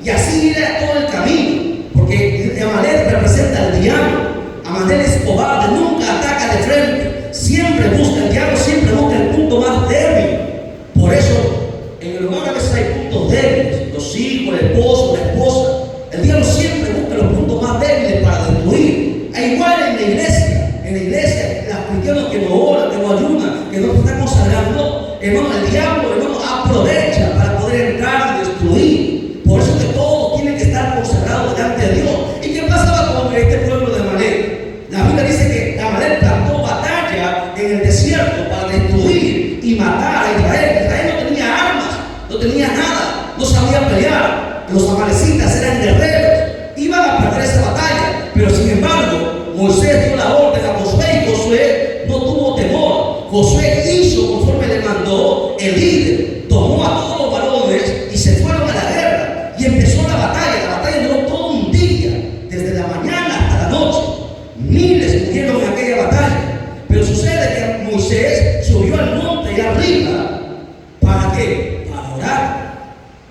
A: y así era todo el camino, porque Amalek representa al diablo. Amalek es cobarde, nunca ataca de frente, siempre busca, el diablo siempre busca el punto más débil. Por eso en el hogar a veces hay puntos débiles, los hijos, el esposo, la esposa. El diablo siempre busca los puntos más débiles para destruir. E igual en la iglesia, los cristianos que no oran, que no ayunan, que no se están consagrando, hermano, el diablo, hermano, aprovecha para poder entrar y destruir. Por eso que todos tienen que estar consagrados delante de Dios. ¿Y qué pasaba con este pueblo de Amalek? La Biblia dice que Amalek plantó batalla en el desierto para destruir y matar a Israel. Israel no tenía armas, no tenía nada, no sabía pelear. Los amalecitas eran guerreros, iban a perder esa batalla, pero sin embargo Moisés dio la orden a Josué y Josué no tuvo temor. Josué hizo conforme le mandó el líder, tomó a todos los varones y se fueron a la guerra y empezó la batalla. La batalla duró todo un día, desde la mañana hasta la noche. Miles murieron en aquella batalla, pero sucede que Moisés subió al monte y arriba. ¿Para qué? Para orar.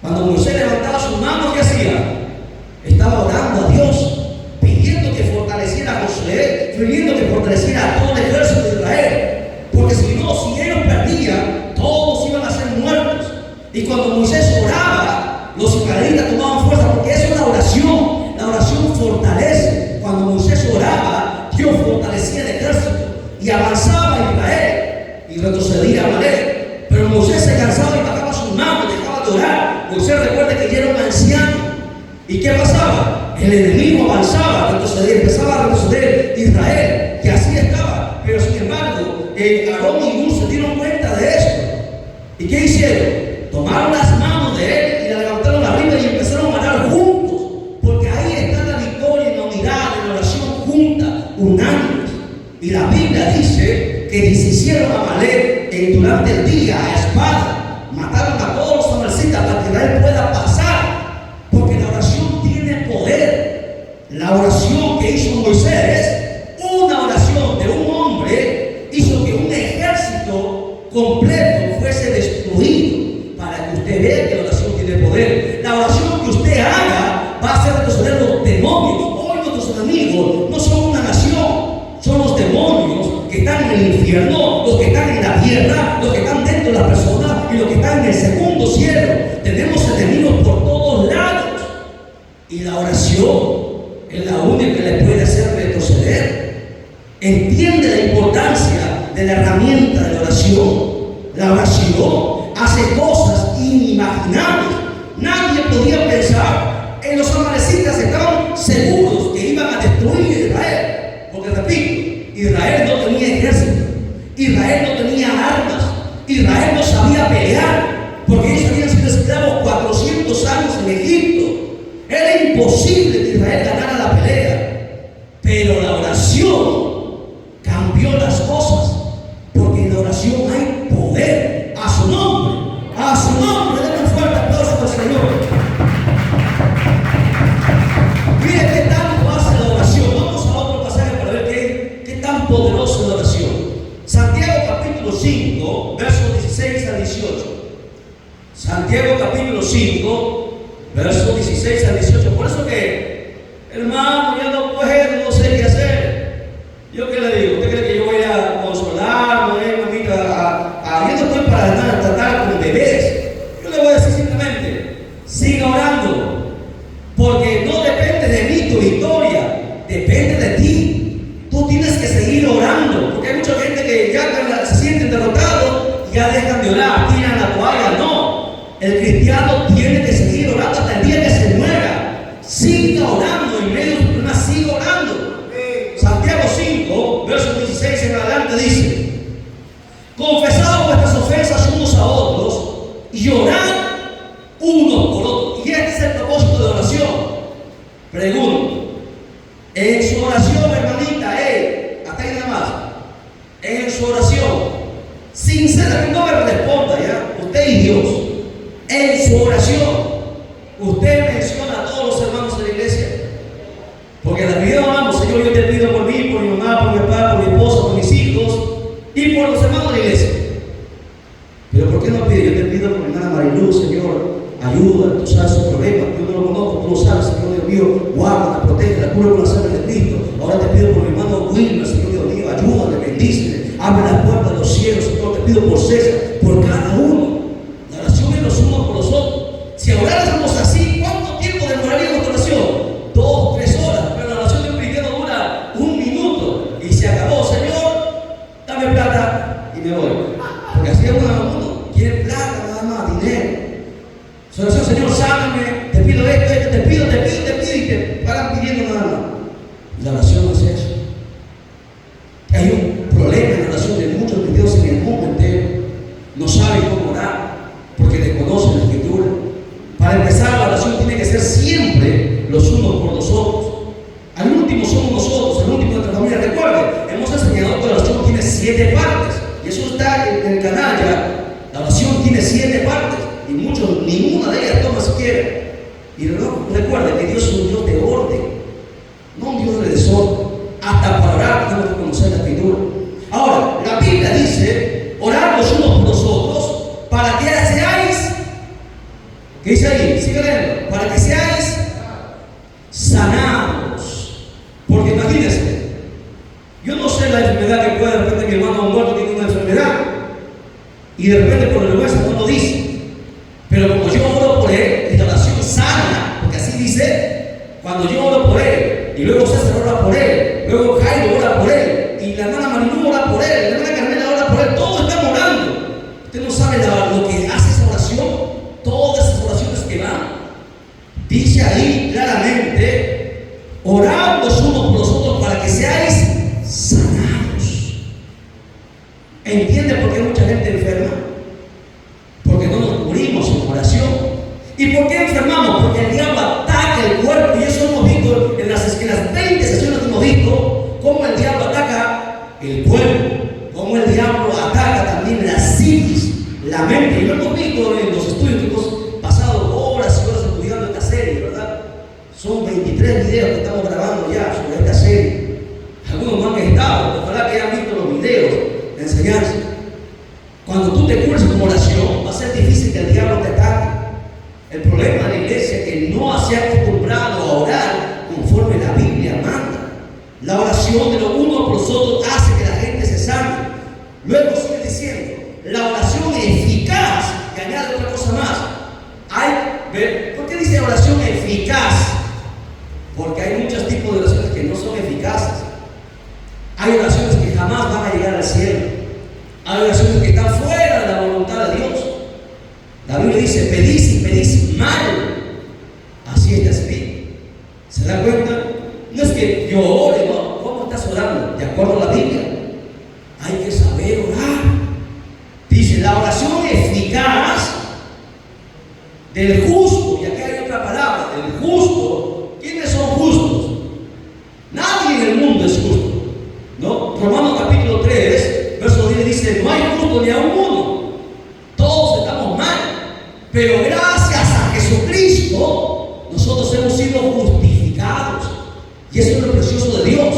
A: Cuando Moisés levantaba sus manos, ¿qué hacía? Estaba orando a Dios, pidiendo que fortaleciera a Josué, pidiendo que fortaleciera a todo el ejército de Israel. Porque si no, si ellos perdían, todos iban a ser muertos. Y cuando Moisés oraba, los israelitas tomaban fuerza, porque es una oración. La oración fortalece. Cuando Moisés oraba, Dios fortalecía el ejército y avanzaba Israel y retrocedía Amalek. Pero Moisés se cansaba y bajaba sus manos, dejaba de orar. Moisés, recuerde que ya era un anciano. ¿Y qué pasaba? El enemigo avanzaba, retrocedía, empezaba a retroceder Israel, que así estaba. Pero sin embargo, Aarón y Hur se dieron cuenta de esto. ¿Y qué hicieron? Tomaron las manos de él y la levantaron arriba y empezaron a orar juntos. Porque ahí está la victoria en la unidad, en la oración junta, unánimes. Y la Biblia dice que deshicieron a Amalek durante el día a espada. Mataron a todos los amalecitas para que Israel pueda pasar. Porque la oración tiene poder. La oración que hizo Moisés, una oración de un hombre, hizo que un ejército completo fuese destruido. Para que usted vea que la oración tiene poder. La oración que usted haga va a hacer retroceder los demonios. Hoy nuestros enemigos no son una nación, son los demonios que están en el infierno, los que están en la tierra, los que están dentro de la persona y los que están en el segundo cielo. Tenemos enemigos por todos lados. Y la oración es la única que le puede hacer retroceder. Entiende la importancia de la herramienta de la oración. La oración hace cosas inimaginables. Nadie podía pensar. En los amalecitas estaban seguros que iban a destruir a Israel. Porque repito, Israel no tenía ejército, Israel no tenía armas, Israel no sabía pelear, porque ellos habían sido esclavos 400 años en Egipto. Era imposible que Israel ganara la pelea. Pero la oración cambió las cosas, porque en la oración hay poder. A su nombre, denle un fuerte aplauso al Señor. Mire qué tanto hace la oración. Vamos a otro pasaje para ver qué tan poderosa es la oración. Santiago capítulo 5, versos 16 al 18. Santiago capítulo 5, versos 16 al 18. Por eso que, hermano, ya no puedo, no sé qué hacer. ¿Yo qué le digo? ¿Usted cree que yo voy a consolarlo, mamita? Yo no estoy para tratar con bebés. Yo le voy a decir simplemente, siga orando. Porque no depende de mí tu victoria, depende de ti. Tú tienes que seguir orando. Porque hay mucha gente que ya se sienten derrotados y ya dejan de orar, tiran la toalla. No, el cristiano tiene que seguir orando hasta el día que se muera. Siga orando en medio de sus problemas, siga orando. Santiago 5, versos 16 en adelante dice: confesad vuestras ofensas unos a otros y orad unos por otros. Y este es el propósito de oración. Pregunto, en su oración, hermanita, hasta ahí nada más, en su oración, mío, guárdala, protégela, cura con la sangre de Cristo. Ahora te pido por mi hermano Wilmer, Señor Dios mío, ayúdale, bendícele, abre las puertas de los cielos, Señor. Te pido por César, por cada uno. La oración es los unos por los otros. Si oráramos así, ¿cuánto tiempo demoraría nuestra oración? 2, 3 horas, pero la oración de un cristiano dura 1 minuto y se acabó. Señor, dame plata y me voy. Porque así es uno del mundo, quiere plata nada más, dinero. Su oración, Señor, sáname, te pido esto, te pido, y te paran pidiendo nada más. La oración no es eso. Hay un problema en la oración de muchos cristianos en el mundo entero. No saben cómo orar porque desconocen la Escritura. Para empezar, la oración tiene que ser siempre los unos por los otros. Al último somos nosotros, al último de nuestra familia. Recuerden, hemos enseñado que la oración tiene 7 partes. Y eso está en el canal ya. La oración tiene 7 partes. Y muchos, ninguna de ellas toma siquiera. Y recuerden que Dios es un Dios de orden, no un Dios de desorden. Hasta para orar tenemos que conocer la Escritura. Ahora, la Biblia dice, orar los unos por los otros, para que seáis, ¿qué dice ahí? Sigue leyendo, para que seáis sanados. Porque imagínense, yo no sé la enfermedad que puede de repente mi hermano muerto tiene una enfermedad, y de repente por el vergüenza no lo dice. Pero como yo oro por él, y la oración sana, porque así dice, cuando yo oro por él, y luego César ora por él, luego Jairo ora por él, y la hermana Marilú ora por él, la hermana Carmela ora por él, todos están orando. Usted no sabe lo que hace esa oración, todas esas oraciones que van. Dice ahí claramente, orad los unos por los otros para que seáis sanados. ¿Entiende por qué hay mucha gente enferma? Porque no nos cubrimos en oración. ¿Y por qué enfermamos? Porque el diablo ataca el cuerpo, y eso hemos visto en las 20 sesiones que hemos visto, cómo el diablo ataca el cuerpo, cómo el diablo ataca también la psiquis, la mente. Y lo hemos visto en los estudios que hemos pasado horas y horas estudiando esta serie, ¿verdad? Son 23 videos que estamos grabando ya sobre esta serie. Algunos no han estado, ojalá que hayan visto los videos de enseñanza. Cuando tú te cubres con oración, va a ser difícil que el diablo te ataque. El problema de la iglesia es que no se ha acostumbrado a orar conforme la Biblia manda. La oración de los unos por los otros hace que la gente se sane. Luego sigue diciendo, la oración eficaz, y añade otra cosa más. ¿Por qué dice oración eficaz? Porque hay muchos tipos de oraciones que no son eficaces. Hay oraciones que jamás van a llegar al cielo. Hay oraciones que están fuera de la voluntad de Dios. La Biblia dice, pedís y pedís mal. Así está escrito. ¿Se da cuenta? No es que yo ore, no. ¿Cómo estás orando? De acuerdo a la Biblia. Hay que saber orar. Dice, la oración eficaz del justo. Y aquí hay otra palabra, del justo. ¿Quiénes son justos? Nadie en el mundo es justo, ¿no? Romanos capítulo 3, verso 10 dice, no hay justo ni a uno. Todos estamos mal. Pero gracias a Jesucristo, nosotros hemos sido justificados. Y eso es lo precioso de Dios.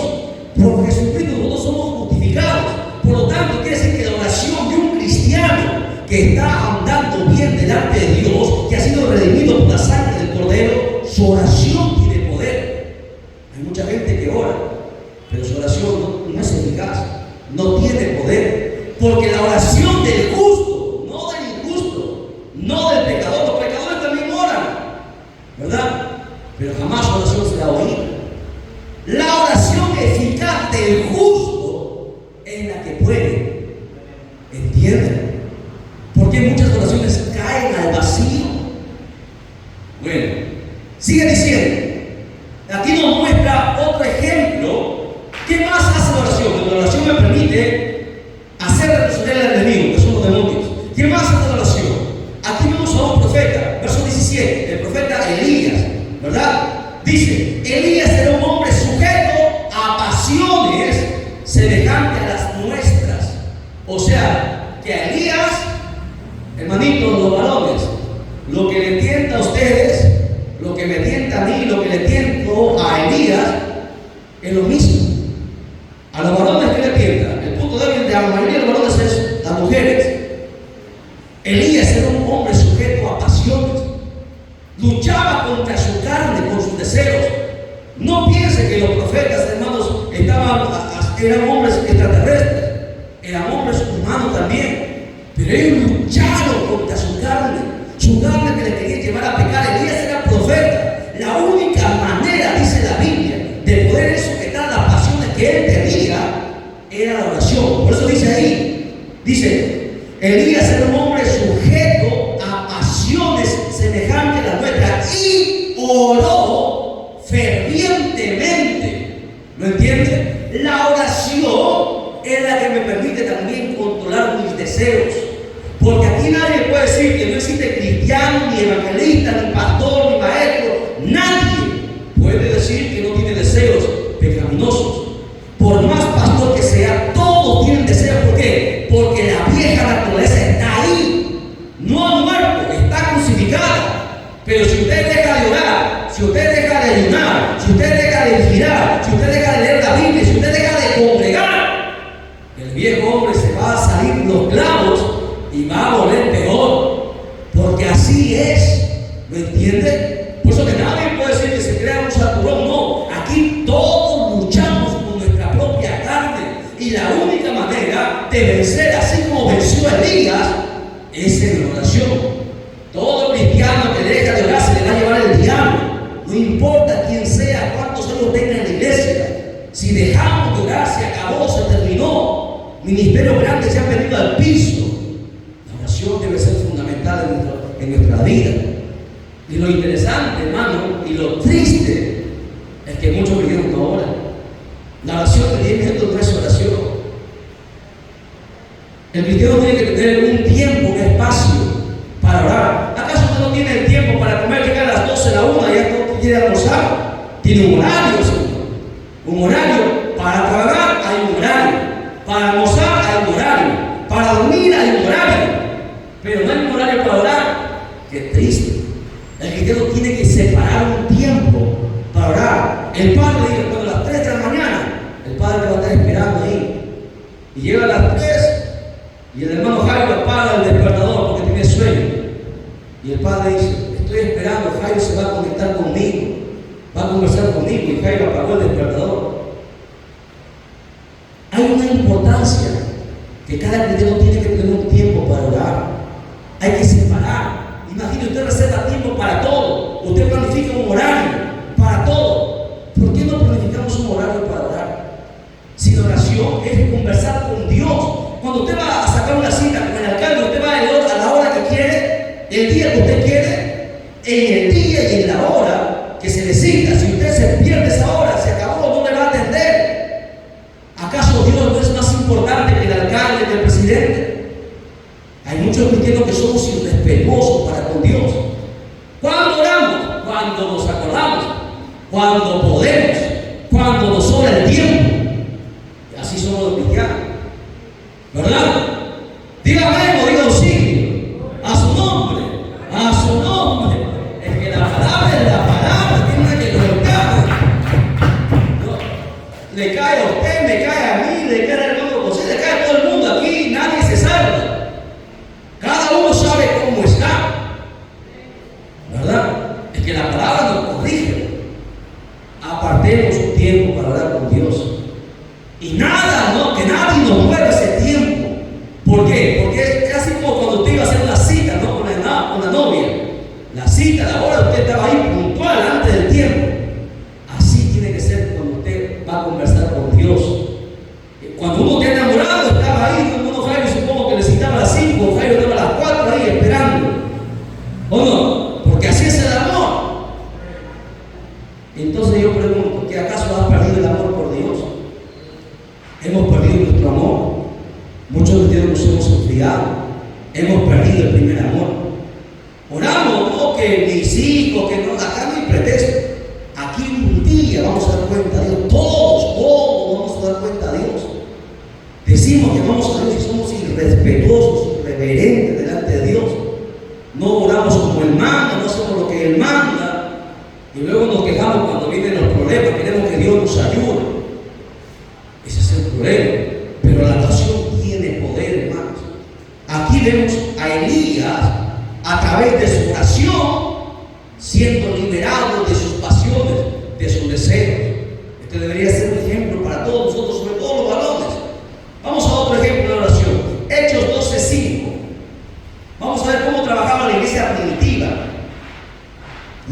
A: Por Jesucristo nosotros somos justificados. Por lo tanto, quiere decir que la oración de un cristiano que está andando bien delante de Dios, que ha sido redimido por la sangre del Cordero, su oración tiene poder. Hay mucha gente que ora, pero su oración no es eficaz, no tiene poder. Porque la oración del justo, no del injusto, no del pecador, los pecadores también oran, ¿verdad? Pero jamás su oración será oída. La oración eficaz del justo es la que puede. ¿Entienden? Porque muchas oraciones caen al vacío. Bueno, sigue diciendo. Aquí nos muestra otro ejemplo. ¿Qué más hace la oración? La oración me permite hacer retroceder al enemigo, que son los demonios. ¿Qué más hace la oración? Aquí vemos a un profeta, verso 17, el profeta Elías, ¿verdad? Dice, Elías era un hombre sujeto a pasiones semejantes a las nuestras. O sea, que a Elías, hermanitos, los varones, lo que le tienta a ustedes, lo que me tienta a mí, lo que le tiento a Elías, es lo mismo. A los varones, ¿qué le tienta? El punto débil de la mayoría de los varones es las mujeres. Elías era un hombre sujeto a pasiones. Luchaba contra su carne, con sus deseos. No piense que los profetas, hermanos, eran hombres extraterrestres, eran hombres humanos también, pero ellos lucharon contra su carne que les quería llevar a pecar. Elías era profeta. La única manera, dice la Biblia, de poder sujetar las pasiones que él tenía era la oración. Por eso dice ahí, dice, Elías era un hombre sujeto a pasiones semejantes a las nuestras y oró fervientemente. ¿Lo entiende? La oración es la que me permite también controlar mis deseos. Porque aquí nadie puede decir que no existe cristiano, ni evangelista, ni pastor, ni maestro. Nadie puede decir que no tiene deseos pecaminosos. Por más pastor que sea, todos tienen deseos. ¿Por qué? Porque la vieja naturaleza está ahí. No ha muerto, está crucificada. Pero si usted deja de orar, si usted deja de ayunar, si usted deja de vigilar, si usted deja de leer la Biblia, si usted deja de congregar, el viejo hombre se va a salir los clavos y va a volver peor, porque así es. ¿Lo entiende? Por eso que nadie puede decir que se crea un saturón. No, aquí todos luchamos con nuestra propia carne, y la única manera de vencer, así como venció Elías, es en la oración. Todo cristiano que deja de orar se le va a llevar el diablo. No importa quién sea, cuántos años tenga en la iglesia. Si dejamos de orar, se acabó, se terminó. Ministerios grandes se han venido al piso. Debe ser fundamental en nuestra vida. Y lo interesante, hermano, y lo triste es que muchos cristianos no oran. La oración de 10 minutos no es oración. El cristiano tiene que tener un tiempo, un espacio para orar. ¿Acaso usted no tiene el tiempo para comer? Llega a las 12, a la 1, ya no quiere almorzar. Tiene un horario, Señor. Un horario. Para trabajar hay un horario. Para almorzar hay un horario. Para dormir hay un horario. Pero no hay un horario para orar. Qué triste. El cristiano tiene que separar un tiempo para orar. El padre dice, cuando a las 3 de la mañana, el padre te va a estar esperando ahí. Y llega a las 3 y el hermano Jairo apaga el despertador porque tiene sueño. Y el padre dice, estoy esperando, Jairo se va a conectar conmigo, va a conversar conmigo, y Jairo apagó el despertador. Hay una importancia que cada cristiano tiene que tener un tiempo para orar. Hay que separar. Imagine, usted reserva tiempo para todo. Usted planifica un horario para todo. ¿Por qué no planificamos un horario para orar? Si la oración es conversar con Dios. Cuando usted va a sacar una cita con el alcalde, usted va a la hora que quiere, el día que usted quiere, en el día y en la hora que se le cita. Si usted se pierde esa hora, se acabó, no le va a atender. ¿Acaso Dios no es más importante que el alcalde, que el presidente? Hay muchos cristianos que somos irrespetuosos para con Dios. ¿Cuándo oramos? Cuando nos acordamos, cuando podemos, cuando nos sobra el tiempo. Y así somos los cristianos, ¿verdad? Dígame o diga auxilio. A su nombre, a su nombre. Es que la palabra tiene que golpear. No, le cae a usted, me cae a mí, le cae al hermano José, le cae a todo el mundo aquí, nadie se salva. Cada uno sabe cómo está, ¿verdad? Es que la palabra nos corrige. Apartemos un tiempo para hablar con Dios. Y nada, ¿no? Que nadie nos mueva ese tiempo. ¿Por qué? Porque es así como cuando usted iba a hacer una cita, ¿no? Con la novia. La cita, la hora, usted estaba ahí puntual antes del tiempo. Así tiene que ser cuando usted va a conversar con Dios. Cuando uno está enamorado, estaba ahí, como uno Jairo, supongo que le citaba a las 5, Jairo estaba a las 4 ahí esperando. ¿O no? Porque así es el amor. Entonces yo pregunto, ¿que acaso has perdido el amor por Dios? Hemos perdido nuestro amor. Muchos de ustedes nos hemos enfriado. Hemos perdido el primer amor. Oramos, no que mis hijos, que no, acá no hay pretexto. Aquí un día vamos a dar cuenta a Dios. Todos vamos a dar cuenta a Dios. Decimos que vamos a Dios y somos irrespetuosos, irreverentes delante de Dios. No oramos como Él manda, no hacemos lo que Él manda. Y luego nos quejamos cuando vienen los problemas, queremos que Dios nos ayude. Ese es el problema. Pero la oración tiene poder, hermanos. Aquí vemos a Elías, a través de su oración, siendo liberado de sus pasiones, de sus deseos.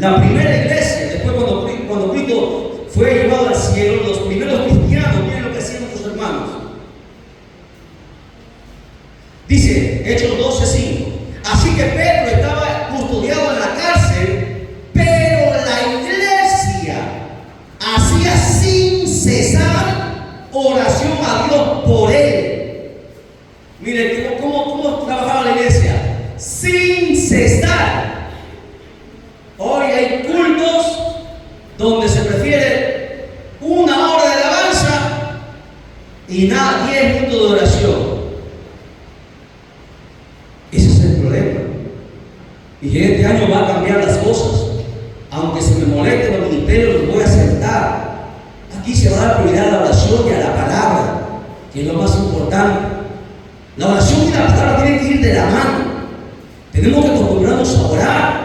A: La primera iglesia, después cuando Cristo fue llevado al cielo, los primeros cristianos, miren lo que hacían nuestros hermanos. Dice Hechos 12:5. Así que Pedro estaba custodiado en la cárcel, pero la iglesia hacía sin cesar oración a Dios por él. Mire, ¿cómo trabajaba la iglesia? Sin cesar. Hoy hay cultos donde se prefiere 1 hora de alabanza y nada, 10 minutos de oración. Ese es el problema. Y este año va a cambiar las cosas. Aunque se me molesten los ministerios, los voy a aceptar. Aquí se va a dar prioridad a la oración y a la palabra, que es lo más importante. La oración y la palabra tienen que ir de la mano. Tenemos que acostumbrarnos a orar.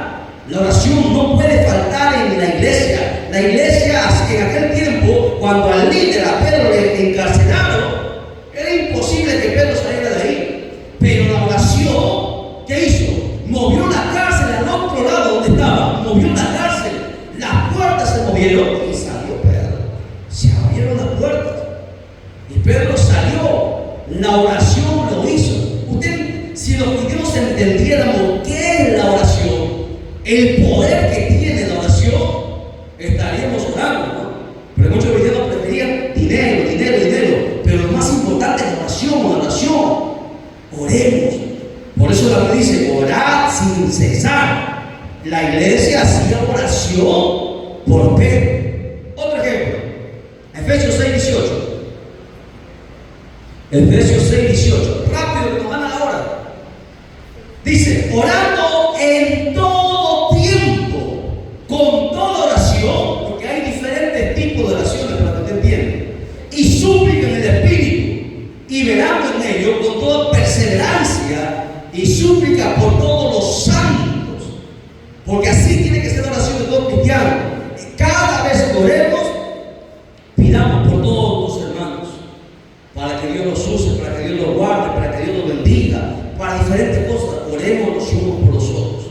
A: La oración no puede faltar en la iglesia. La iglesia, en aquel tiempo, cuando al líder, a Pedro, le encarcelaron, era imposible que Pedro saliera de ahí. Pero la oración, ¿qué hizo? Movió la cárcel al otro lado donde estaba. Movió la cárcel. Las puertas se movieron y salió Pedro. Se abrieron las puertas. Y Pedro salió. La oración lo hizo. Usted, si los cristianos entendiéramos qué es la oración, el poder que tiene la oración, estaríamos orando, ¿no? Pero muchos cristianos preferían dinero. Pero lo más importante es la oración. Oremos. Por eso la Biblia dice, orad sin cesar. La iglesia hacía oración por Pedro. Otro ejemplo, Efesios 6:18. Efesios 6:18. Rápido que nos van a la hora. Dice, orando en todo tiempo, con toda oración, porque hay diferentes tipos de oraciones para que usted entienda, y súplica en el Espíritu, y velando en ello con toda perseverancia y súplica por todos los santos, porque así tiene que ser la oración de todo cristiano. Cada vez que oremos, pidamos por todos los hermanos, para que Dios los use, para que Dios los guarde, para que Dios los bendiga, para diferentes cosas. Oremos los unos por los otros.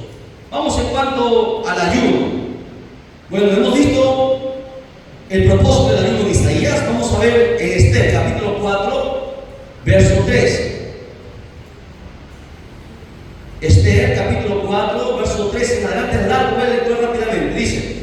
A: Vamos en cuanto al ayuno. Bueno, hemos visto el propósito del ayuno de Isaías. Vamos a ver en Esther, capítulo 4, verso 3. Esther, capítulo 4, verso 3 en adelante, es largo, voy a leer rápidamente. Dice: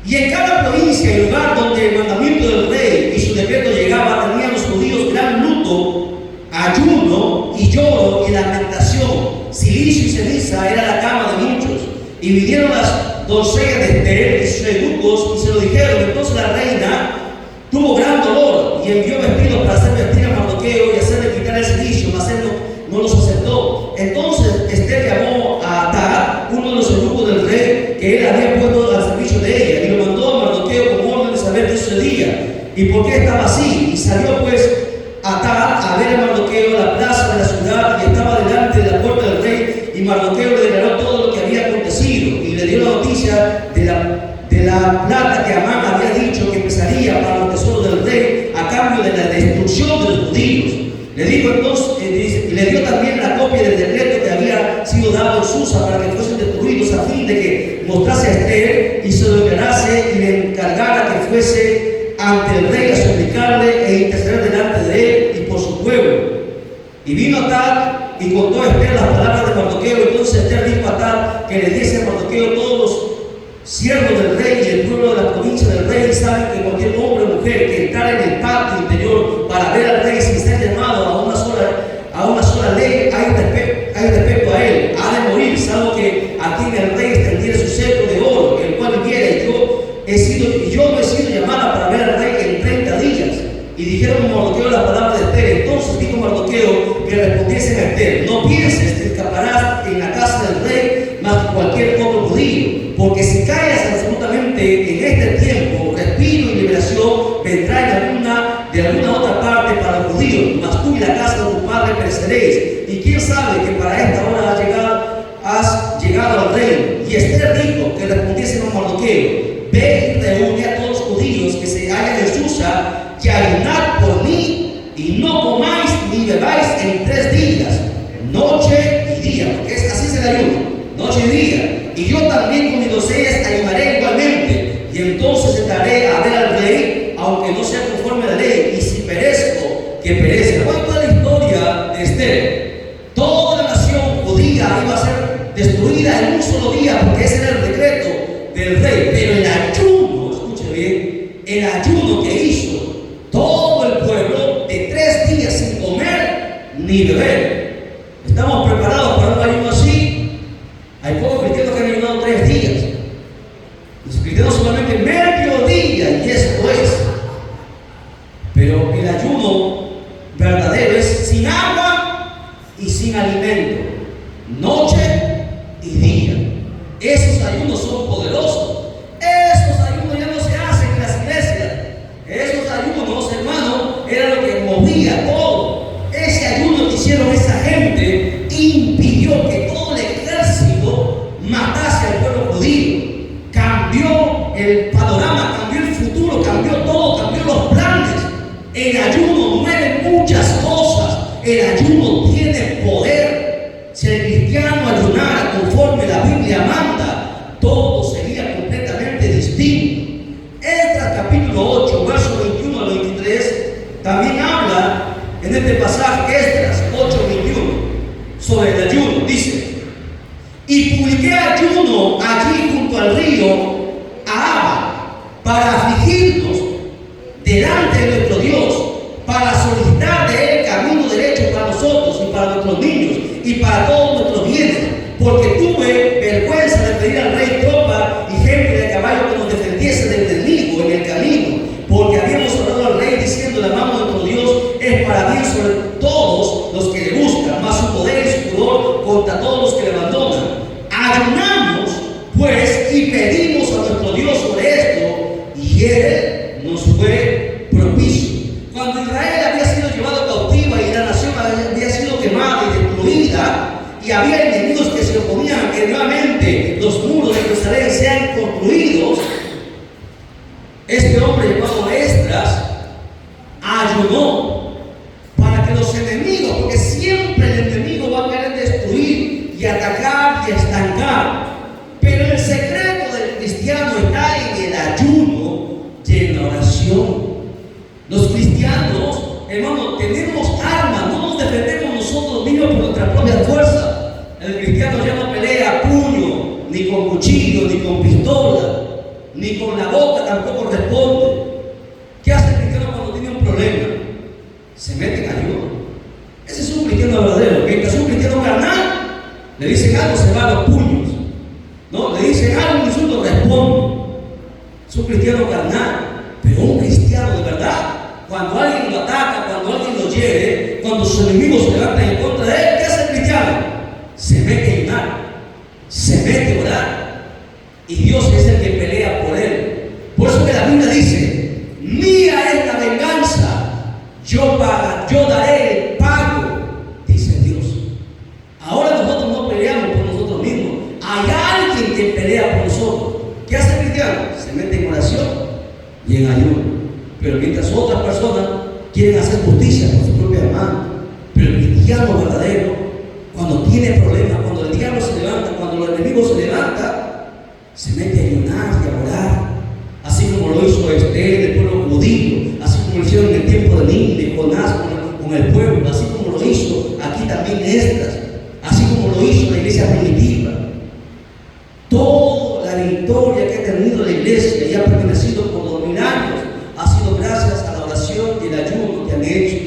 A: y en cada provincia y lugar donde el mandamiento del rey y su decreto llegaba, tenían los judíos gran luto, ayuno y lloro y lamentación. Silicio y ceniza era la cama de muchos. Y vinieron las doncellas de Esther y sus eunucos y se lo dijeron. Entonces la reina tuvo gran dolor y envió vestidos para hacer vestir a Mardoqueo y hacerle quitar el cilicio, mas él no los aceptó. Entonces Esther llamó a Atar, uno de los eunucos del rey, que él había puesto al servicio de ella, y lo mandó a Mardoqueo con orden de saber qué sucedía y por qué estaba así. Y salió pues Atar a ver a Mardoqueo a la plaza de la ciudad, y estaba delante de la puerta del rey, y Mardoqueo le declaró todo lo que había acontecido, y le dio la noticia de la plata que Amán había dicho que pesaría para los tesoros del rey a cambio de la destrucción de los judíos. Le dijo entonces, le dio también la copia del decreto que había sido dado en Susa para que fuesen destruidos, a fin de que mostrase a Esther y se lo declarase y le encargara que fuese ante el rey a suplicarle e interceder delante de él y por su pueblo. Y vino Atar y contó a Esther las palabras de Mardoqueo. Entonces Esther dijo a Atar que le diese a Mardoqueo todos los siervos del rey y el pueblo de la provincia del rey. Saben que cualquier hombre o mujer que entrara en el patio interior para ver al rey sin ser llamado a una sola ley, hay respecto a él, ha de morir, salvo que a quien el rey extendiera su cetro de oro, el cual viviera. Y yo no he sido llamada para ver al rey en 30 días. Y dijeron a Mardoqueo las palabras de Esther. Entonces dijo Mardoqueo que respondiesen a Esther: no pienses que escaparás en la casa del rey más que cualquier otro judío, porque si callas absolutamente en este tiempo, respiro y liberación vendrá de alguna otra parte para los judíos, mas tú y la casa de tu padre pereceréis. Y quién sabe que para esta hora has llegado al rey. Y Esther dijo que respondiesen a Mardoqueo: ve y reúne a todos los judíos que se hallan en Susa, y ayunad por mí, y no comáis ni bebáis en 3 días, noche y día, porque así es el ayuno, noche y día, y yo también con mis doncellas ayunaré igualmente, y entonces entraré a ver al rey, aunque no sea conforme a la ley, y si perezco, que perezca. ¿Cuál fue la historia de Esther? Toda la nación judía iba a ser destruida en un solo día, porque ese era el decreto del rey, pero el ayuno, escuche bien, el ayuno que hizo todo el pueblo de 3 días sin comer ni beber. ¿Estamos preparados para un ayuno así? Hay pocos cristianos que han ayunado 3 días. Los cristianos solamente medio día, y esto es. Pero el ayuno verdadero es sin agua y sin alimento, noche y día. Esos ayunos son poderosos. Esos ayunos ya no se hacen en las iglesias. Esos ayunos, hermano, era lo que movía todo. Ese ayuno que hicieron esa gente impidió que todo el ejército matase al pueblo judío. Cambió el panorama, cambió el futuro, cambió todo, cambió los planes. El ayuno mueve muchas cosas. El ayuno tiene poder. Si el cristiano ayunara conforme la Biblia manda, todo sería completamente distinto. Esdras capítulo 8, verso 21 al 23, también habla en este pasaje, Esdras 8, 21, sobre el ayuno. Dice: y publiqué ayuno allí junto al río Ahava, para afligirnos delante de nuestro Dios, para solicitar de él camino derecho para nosotros y para nuestros niños y para todos nuestros bienes, porque tuve vergüenza de pedir al rey tropa y gente de caballo que nos defendiese del enemigo en el camino, porque habíamos hablado al rey diciendo: la mano de nuestro Dios es para bien sobre todos los que le buscan, mas su poder y su furor contra todos los que le abandonan. Ayunamos pues y pedimos a nuestro Dios sobre esto, y él nos fue propicio. Cuando Israel había sido llevado cautiva y la nación había sido quemada y destruida, y había enemigos que se oponían que nuevamente los muros de Jerusalén sean construidos, este hombre llamado Esdras ayunó para que los enemigos, porque siempre el enemigo va a querer destruir y atacar y estancar, pero el secreto del cristiano está en el ayuno y en la oración. Los cristianos, hermano, tenemos armas, no nos defendemos nosotros mismos por nuestra propia fuerza. El cristiano ya no pelea a puño, ni con cuchillo, ni con pistola, ni con la boca tampoco responde. ¿Qué hace el cristiano cuando tiene un problema? Se mete en ayuno. Ese es un cristiano verdadero. Mientras un cristiano carnal le dicen algo, se va a los puños. No, le dicen algo, un insulto, responde. Es un cristiano carnal. Pero un cristiano de verdad, cuando alguien lo ataca, cuando alguien lo hiere, cuando sus enemigos se levantan en contra de él, ¿qué hace el cristiano? Se mete a ayunar, se mete a orar, y Dios es el que pelea por él. Por eso que la Biblia dice: mía es la venganza, yo daré el pago, dice Dios. Ahora nosotros no peleamos por nosotros mismos, hay alguien que pelea por nosotros. ¿Qué hace el cristiano? Se mete en oración y en ayuno. Pero mientras otras personas quieren hacer justicia con su propia mano, pero el cristiano verdadero, cuando tiene problemas, cuando el diablo se levanta, cuando los enemigos se levantan, se mete a ayunar y a orar, así como lo hizo Esther del pueblo judío, así como lo hicieron en el tiempo de Nínive, Jonás con el pueblo, así como lo hizo aquí también Esdras, así como lo hizo la iglesia primitiva. Toda la victoria que ha tenido la iglesia y ha permanecido por 2000 años ha sido gracias a la oración y el ayuno que han hecho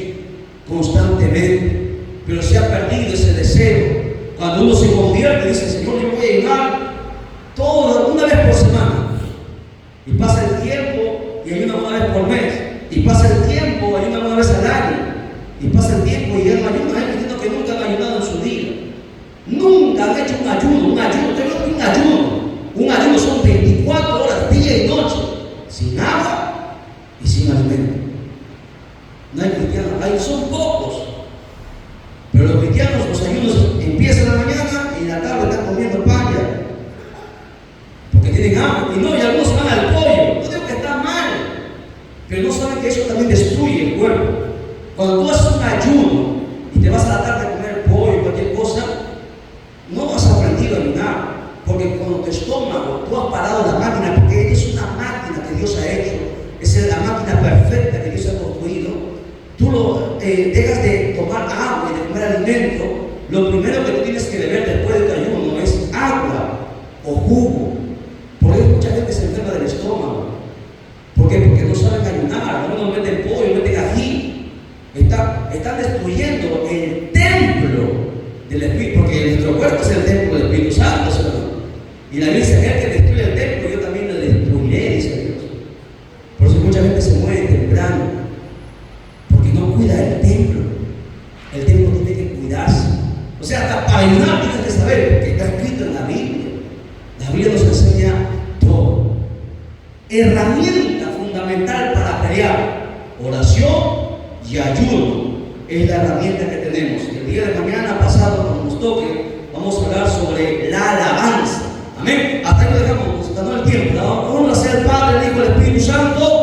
A: constantemente. Pero se ha perdido ese deseo. Cuando uno se convierte, dice: Señor, yo voy a ayunar una vez por semana. Y pasa el tiempo y ayuna una vez por mes. Y pasa el tiempo, ayuna una vez al año. Y pasa el tiempo y él ayuna. Hay cristianos que nunca han ayunado en su día. Nunca han hecho un ayuno. Un ayuno son 24 horas, día y noche, sin agua y sin alimento. No hay cristianos, son pocos. Pero los cristianos, los ayunos empiezan en la mañana y en la tarde están comiendo pan ya, porque tienen hambre. Y algunos van al pollo. No digo que está mal, pero no saben que eso también destruye el cuerpo. Cuando tú haces un ayuno y te vas a la tarde a comer pollo o cualquier cosa, no vas a aprender a ayunar, porque cuando te fluido, tú dejas de tomar agua y de comer alimento, lo primero que tú tienes que beber después de tu ayuno es agua o jugo. Por eso mucha gente se enferma del estómago. ¿Por qué? Porque no saben ayunar, no meten pollo, meten ají. Están destruyendo el templo del Espíritu, porque nuestro cuerpo es el templo del Espíritu Santo, ¿sí? Y la Biblia dice: aquel que destruye el templo, yo también lo destruiré, dice Dios. Por eso mucha gente se muere temprano, porque no cuida el templo. El templo tiene que cuidarse. O sea, hasta para ayunar tienes que saber, porque está escrito en la Biblia. La Biblia nos enseña todo. Herramienta fundamental para pelear: oración y ayuno. Es la herramienta que tenemos. El día de mañana, pasado, cuando nos toque, vamos a hablar sobre la alabanza. Amén. Hasta ahí lo dejamos, nos ganó el tiempo. Vamos a hacer Padre, el Hijo, el Espíritu Santo.